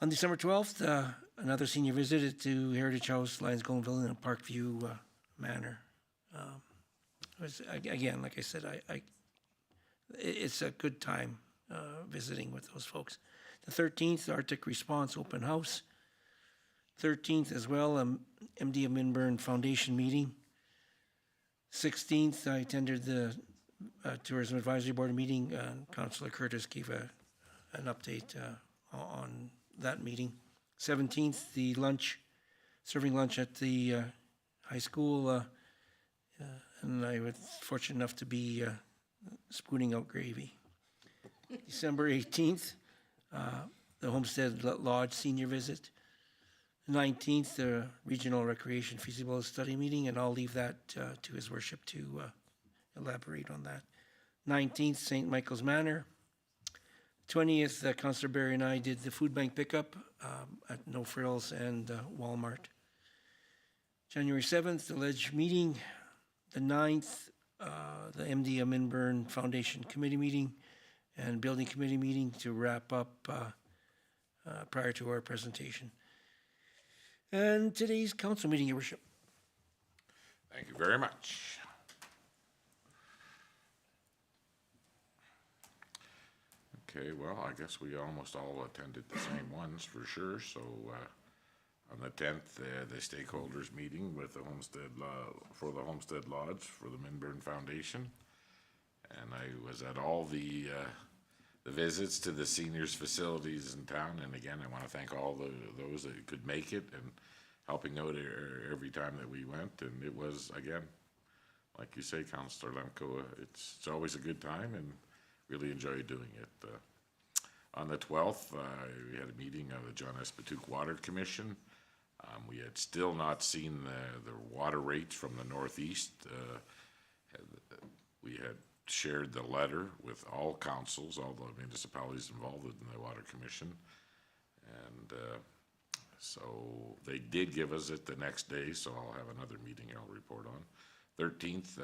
S9: On December 12th, another senior visited to Heritage House, Lions Goldenville, and Parkview Manor. It was, again, like I said, it's a good time visiting with those folks. The 13th, Arctic Response Open House. 13th as well, MD of Minburn Foundation meeting. 16th, I attended the Tourism Advisory Board meeting. Councillor Curtis gave an update on that meeting. 17th, the serving lunch at the high school, and I was fortunate enough to be spooning out gravy. December 18th, the Homestead Lodge senior visit. 19th, the Regional Recreation Feasibility Study meeting, and I'll leave that to His Worship to elaborate on that. 19th, St. Michael's Manor. 20th, Councillor Barry and I did the food bank pickup at No Frills and Walmart. January 7th, the Ledge meeting. The 9th, the MD of Minburn Foundation Committee meeting and Building Committee meeting to wrap up prior to our presentation. And today's council meeting, Your Worship.
S1: Thank you very much. Okay, well, I guess we almost all attended the same ones for sure. So on the 10th, the stakeholders meeting with the for the Homestead Lodge for the Minburn Foundation, and I was at all the visits to the seniors facilities in town. And again, I want to thank all those that could make it and helping out every time that we went. And it was, again, like you say, Councillor Lemko, it's always a good time and really enjoyed doing it. On the 12th, we had a meeting of the John S. Patuque Water Commission. We had still not seen the water rates from the northeast. We had shared the letter with all councils, all the municipalities involved in the Water Commission. And so they did give us it the next day, so I'll have another meeting I'll report on. 13th,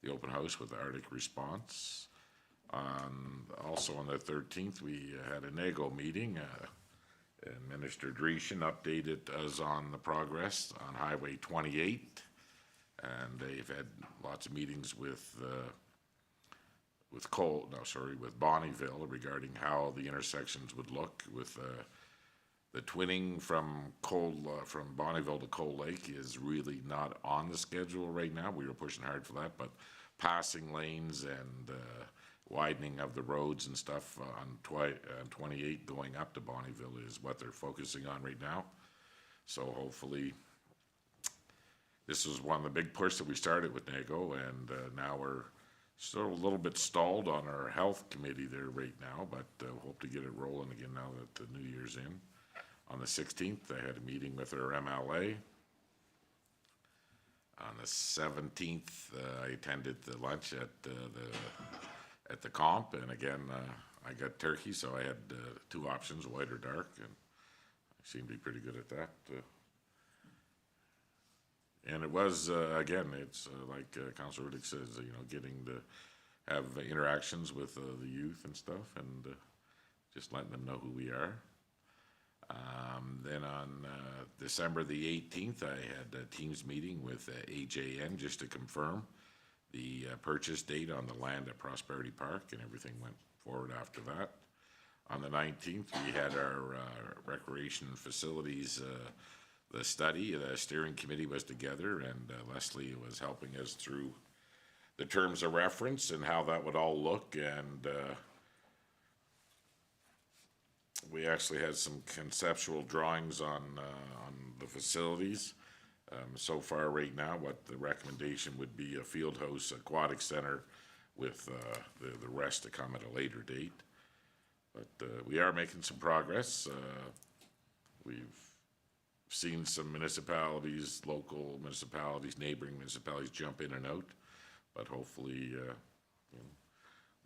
S1: the open house with the Arctic response. Also on the 13th, we had a NAGO meeting. And Minister Dreeshen updated us on the progress on Highway 28. And they've had lots of meetings with Bonneville regarding how the intersections would look with the twinning from Bonneville to Coal Lake is really not on the schedule right now. We were pushing hard for that, but passing lanes and widening of the roads and stuff on 28 going up to Bonneville is what they're focusing on right now. So hopefully, this was one of the big push that we started with NAGO, and now we're still a little bit stalled on our health committee there right now, but hope to get it rolling again now that the new year's in. On the 16th, I had a meeting with our MLA. On the 17th, I attended the lunch at the comp, and again, I got turkey, so I had 2 options, white or dark, and I seemed to be pretty good at that. And it was, again, it's like Councilor Riddick says, getting to have interactions with the youth and stuff, and just letting them know who we are. Then on December the 18th, I had a Teams meeting with AJN just to confirm the purchase date on the land at Prosperity Park, and everything went forward after that. On the 19th, we had our recreation facilities, the study. The steering committee was together, and Leslie was helping us through the terms of reference and how that would all look, and we actually had some conceptual drawings on the facilities. So far right now, what the recommendation would be a field house aquatic center with the rest to come at a later date. But we are making some progress. We've seen some municipalities, local municipalities, neighboring municipalities jump in and out, but hopefully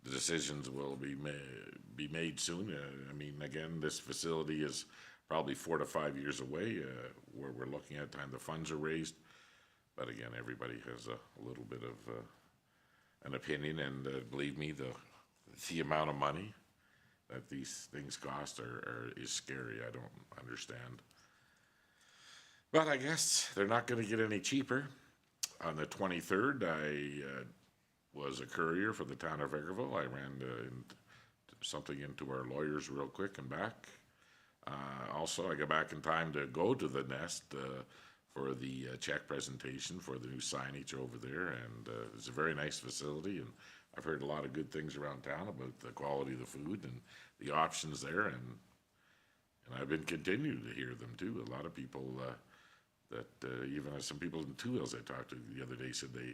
S1: the decisions will be made soon. I mean, again, this facility is probably 4 to 5 years away, where we're looking at time the funds are raised. But again, everybody has a little bit of an opinion, and believe me, the amount of money that these things cost is scary. I don't understand. But I guess they're not going to get any cheaper. On the 23rd, I was a courier for the town of Vegreville. I ran something into our lawyers real quick and back. Also, I got back in time to go to the Nest for the check presentation for the new signage over there, and it's a very nice facility, and I've heard a lot of good things around town about the quality of the food and the options there, and I've been continuing to hear them too. A lot of people even some people in Two Hills I talked to the other day said they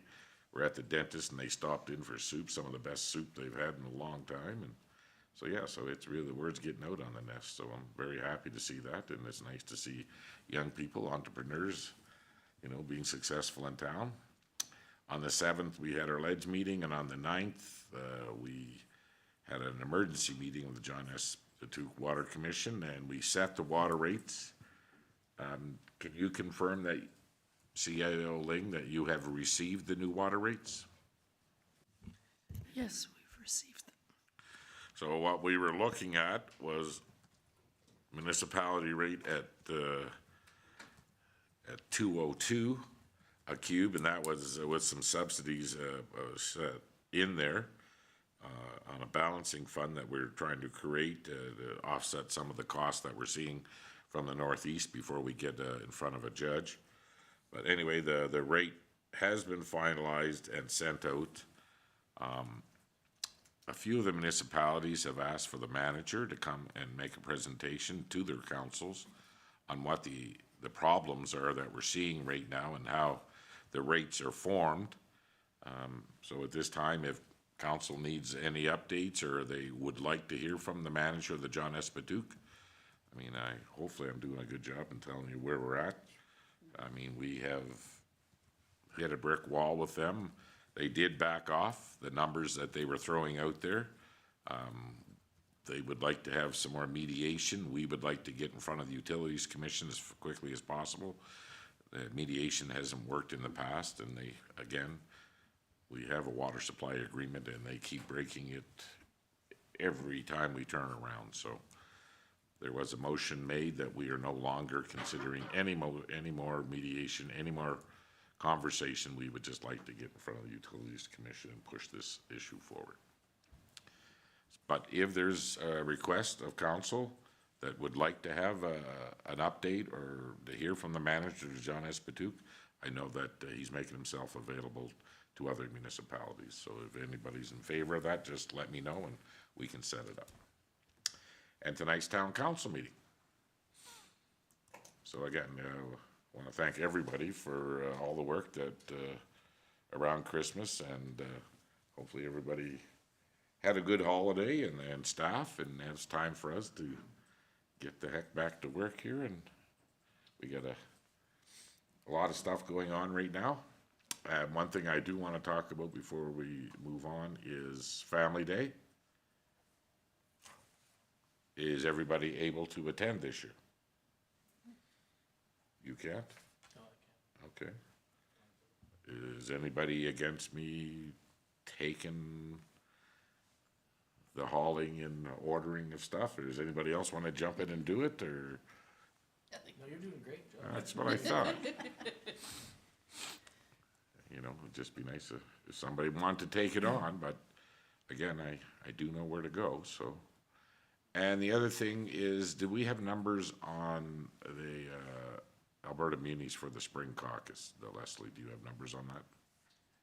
S1: were at the dentist and they stopped in for soup, some of the best soup they've had in a long time, and so it's really, the word's getting out on the Nest, so I'm very happy to see that, and it's nice to see young people, entrepreneurs, being successful in town. On the 7th, we had our ledge meeting, and on the 9th, we had an emergency meeting with the John S. Patuke Water Commission, and we set the water rates. Can you confirm that, CIO Ling, that you have received the new water rates?
S7: Yes, we've received them.
S1: So what we were looking at was municipality rate at 202 a cube, and that was with some subsidies set in there on a balancing fund that we're trying to create to offset some of the costs that we're seeing from the Northeast before we get in front of a judge. But anyway, the rate has been finalized and sent out. A few of the municipalities have asked for the manager to come and make a presentation to their councils on what the problems are that we're seeing right now and how the rates are formed. So at this time, if council needs any updates or they would like to hear from the manager of the John S. Patuke, I mean, hopefully I'm doing a good job in telling you where we're at. I mean, we have hit a brick wall with them. They did back off the numbers that they were throwing out there. They would like to have some more mediation. We would like to get in front of the Utilities Commission as quickly as possible. The mediation hasn't worked in the past, and they, again, we have a water supply agreement, and they keep breaking it every time we turn around. So there was a motion made that we are no longer considering any more mediation, any more conversation. We would just like to get in front of the Utilities Commission and push this issue forward. But if there's a request of council that would like to have an update or to hear from the manager, John Espatouk, I know that he's making himself available to other municipalities. So if anybody's in favor of that, just let me know and we can set it up. And tonight's town council meeting. So again, I want to thank everybody for all the work that around Christmas, and hopefully everybody had a good holiday and staff, and it's time for us to get the heck back to work here. And we got a lot of stuff going on right now. One thing I do want to talk about before we move on is Family Day. Is everybody able to attend this year? You can't? No, I can't. Okay. Is anybody against me taking the hauling and ordering of stuff, or does anybody else want to jump in and do it, or?
S6: No, you're doing great, Joe.
S1: That's what I thought. You know, it'd just be nice if somebody wanted to take it on, but again, I do know where to go, so. And the other thing is, do we have numbers on the Alberta Munis for the spring caucus? Leslie, do you have numbers on that?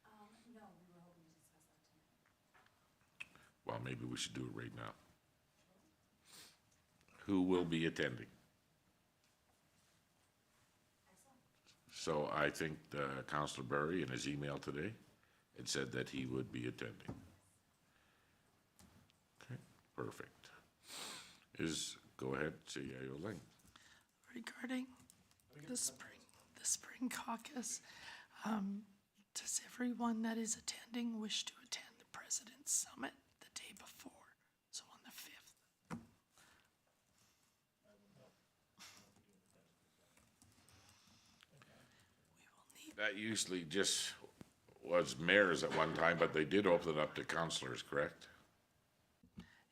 S13: No, we were hoping to discuss that tonight.
S1: Well, maybe we should do it right now. Who will be attending? So I think Councillor Barry, in his email today, had said that he would be attending. Okay, perfect. Go ahead, CIO Ling.
S7: Regarding the spring caucus, does everyone that is attending wish to attend the President's Summit the day before, so on the 5th?
S1: That usually just was mayors at one time, but they did open it up to councillors, correct?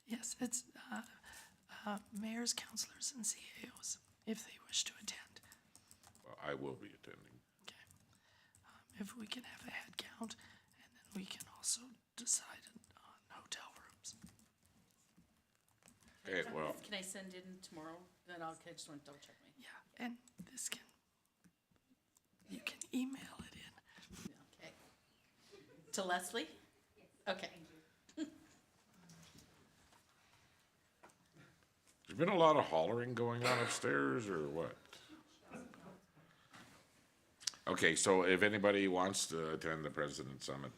S7: Yes, it's mayors, councillors, and CAOs, if they wish to attend.
S1: Well, I will be attending.
S7: Okay. If we can have a head count, and then we can also decide on hotel rooms.
S1: Okay, well,
S4: Can I send in tomorrow? Then I just want to double check my.
S7: Yeah, and you can email it in.
S4: Okay. To Leslie? Okay.
S1: there's been a lot of hollering going on upstairs, or what? Okay, so if anybody wants to attend the President's Summit,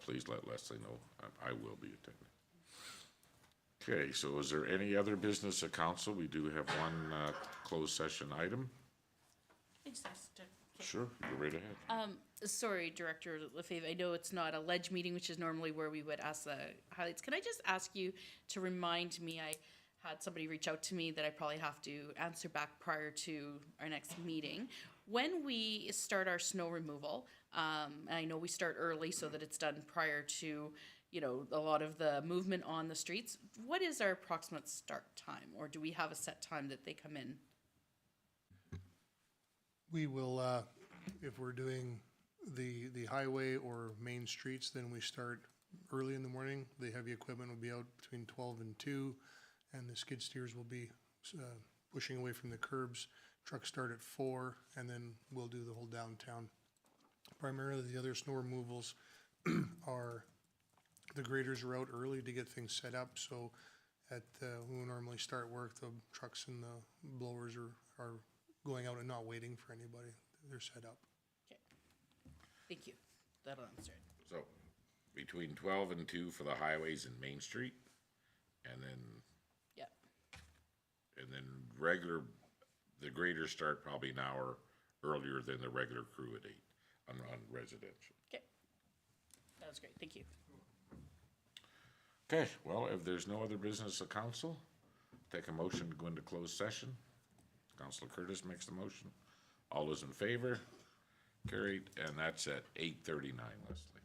S1: please let Leslie know. I will be attending. Okay, so is there any other business at council? We do have one closed session item.
S4: I just asked to.
S1: Sure, go right ahead.
S4: Sorry, Director Lefebvre, I know it's not a ledge meeting, which is normally where we would ask the highlights. Can I just ask you to remind me, I had somebody reach out to me that I probably have to answer back prior to our next meeting. When we start our snow removal, and I know we start early so that it's done prior to, a lot of the movement on the streets, what is our approximate start time? Or do we have a set time that they come in?
S11: We will, if we're doing the highway or main streets, then we start early in the morning. The heavy equipment will be out between 12 and 2, and the skid steers will be pushing away from the curbs. Trucks start at 4, and then we'll do the whole downtown. Primarily, the other snow removals are, the graders are out early to get things set up, so when we normally start work, the trucks and the blowers are going out and not waiting for anybody. They're set up.
S4: Okay. Thank you. That'll answer it.
S1: So, between 12 and 2 for the highways and Main Street, and then
S4: Yeah.
S1: The graders start probably an hour earlier than the regular crew at 8 on residential.
S4: Okay. was great, thank you.
S1: Okay, well, if there's no other business of council, take a motion to go into closed session. Councilor Curtis makes the motion. All those in favor? Carried, and that's at 8:39, Leslie.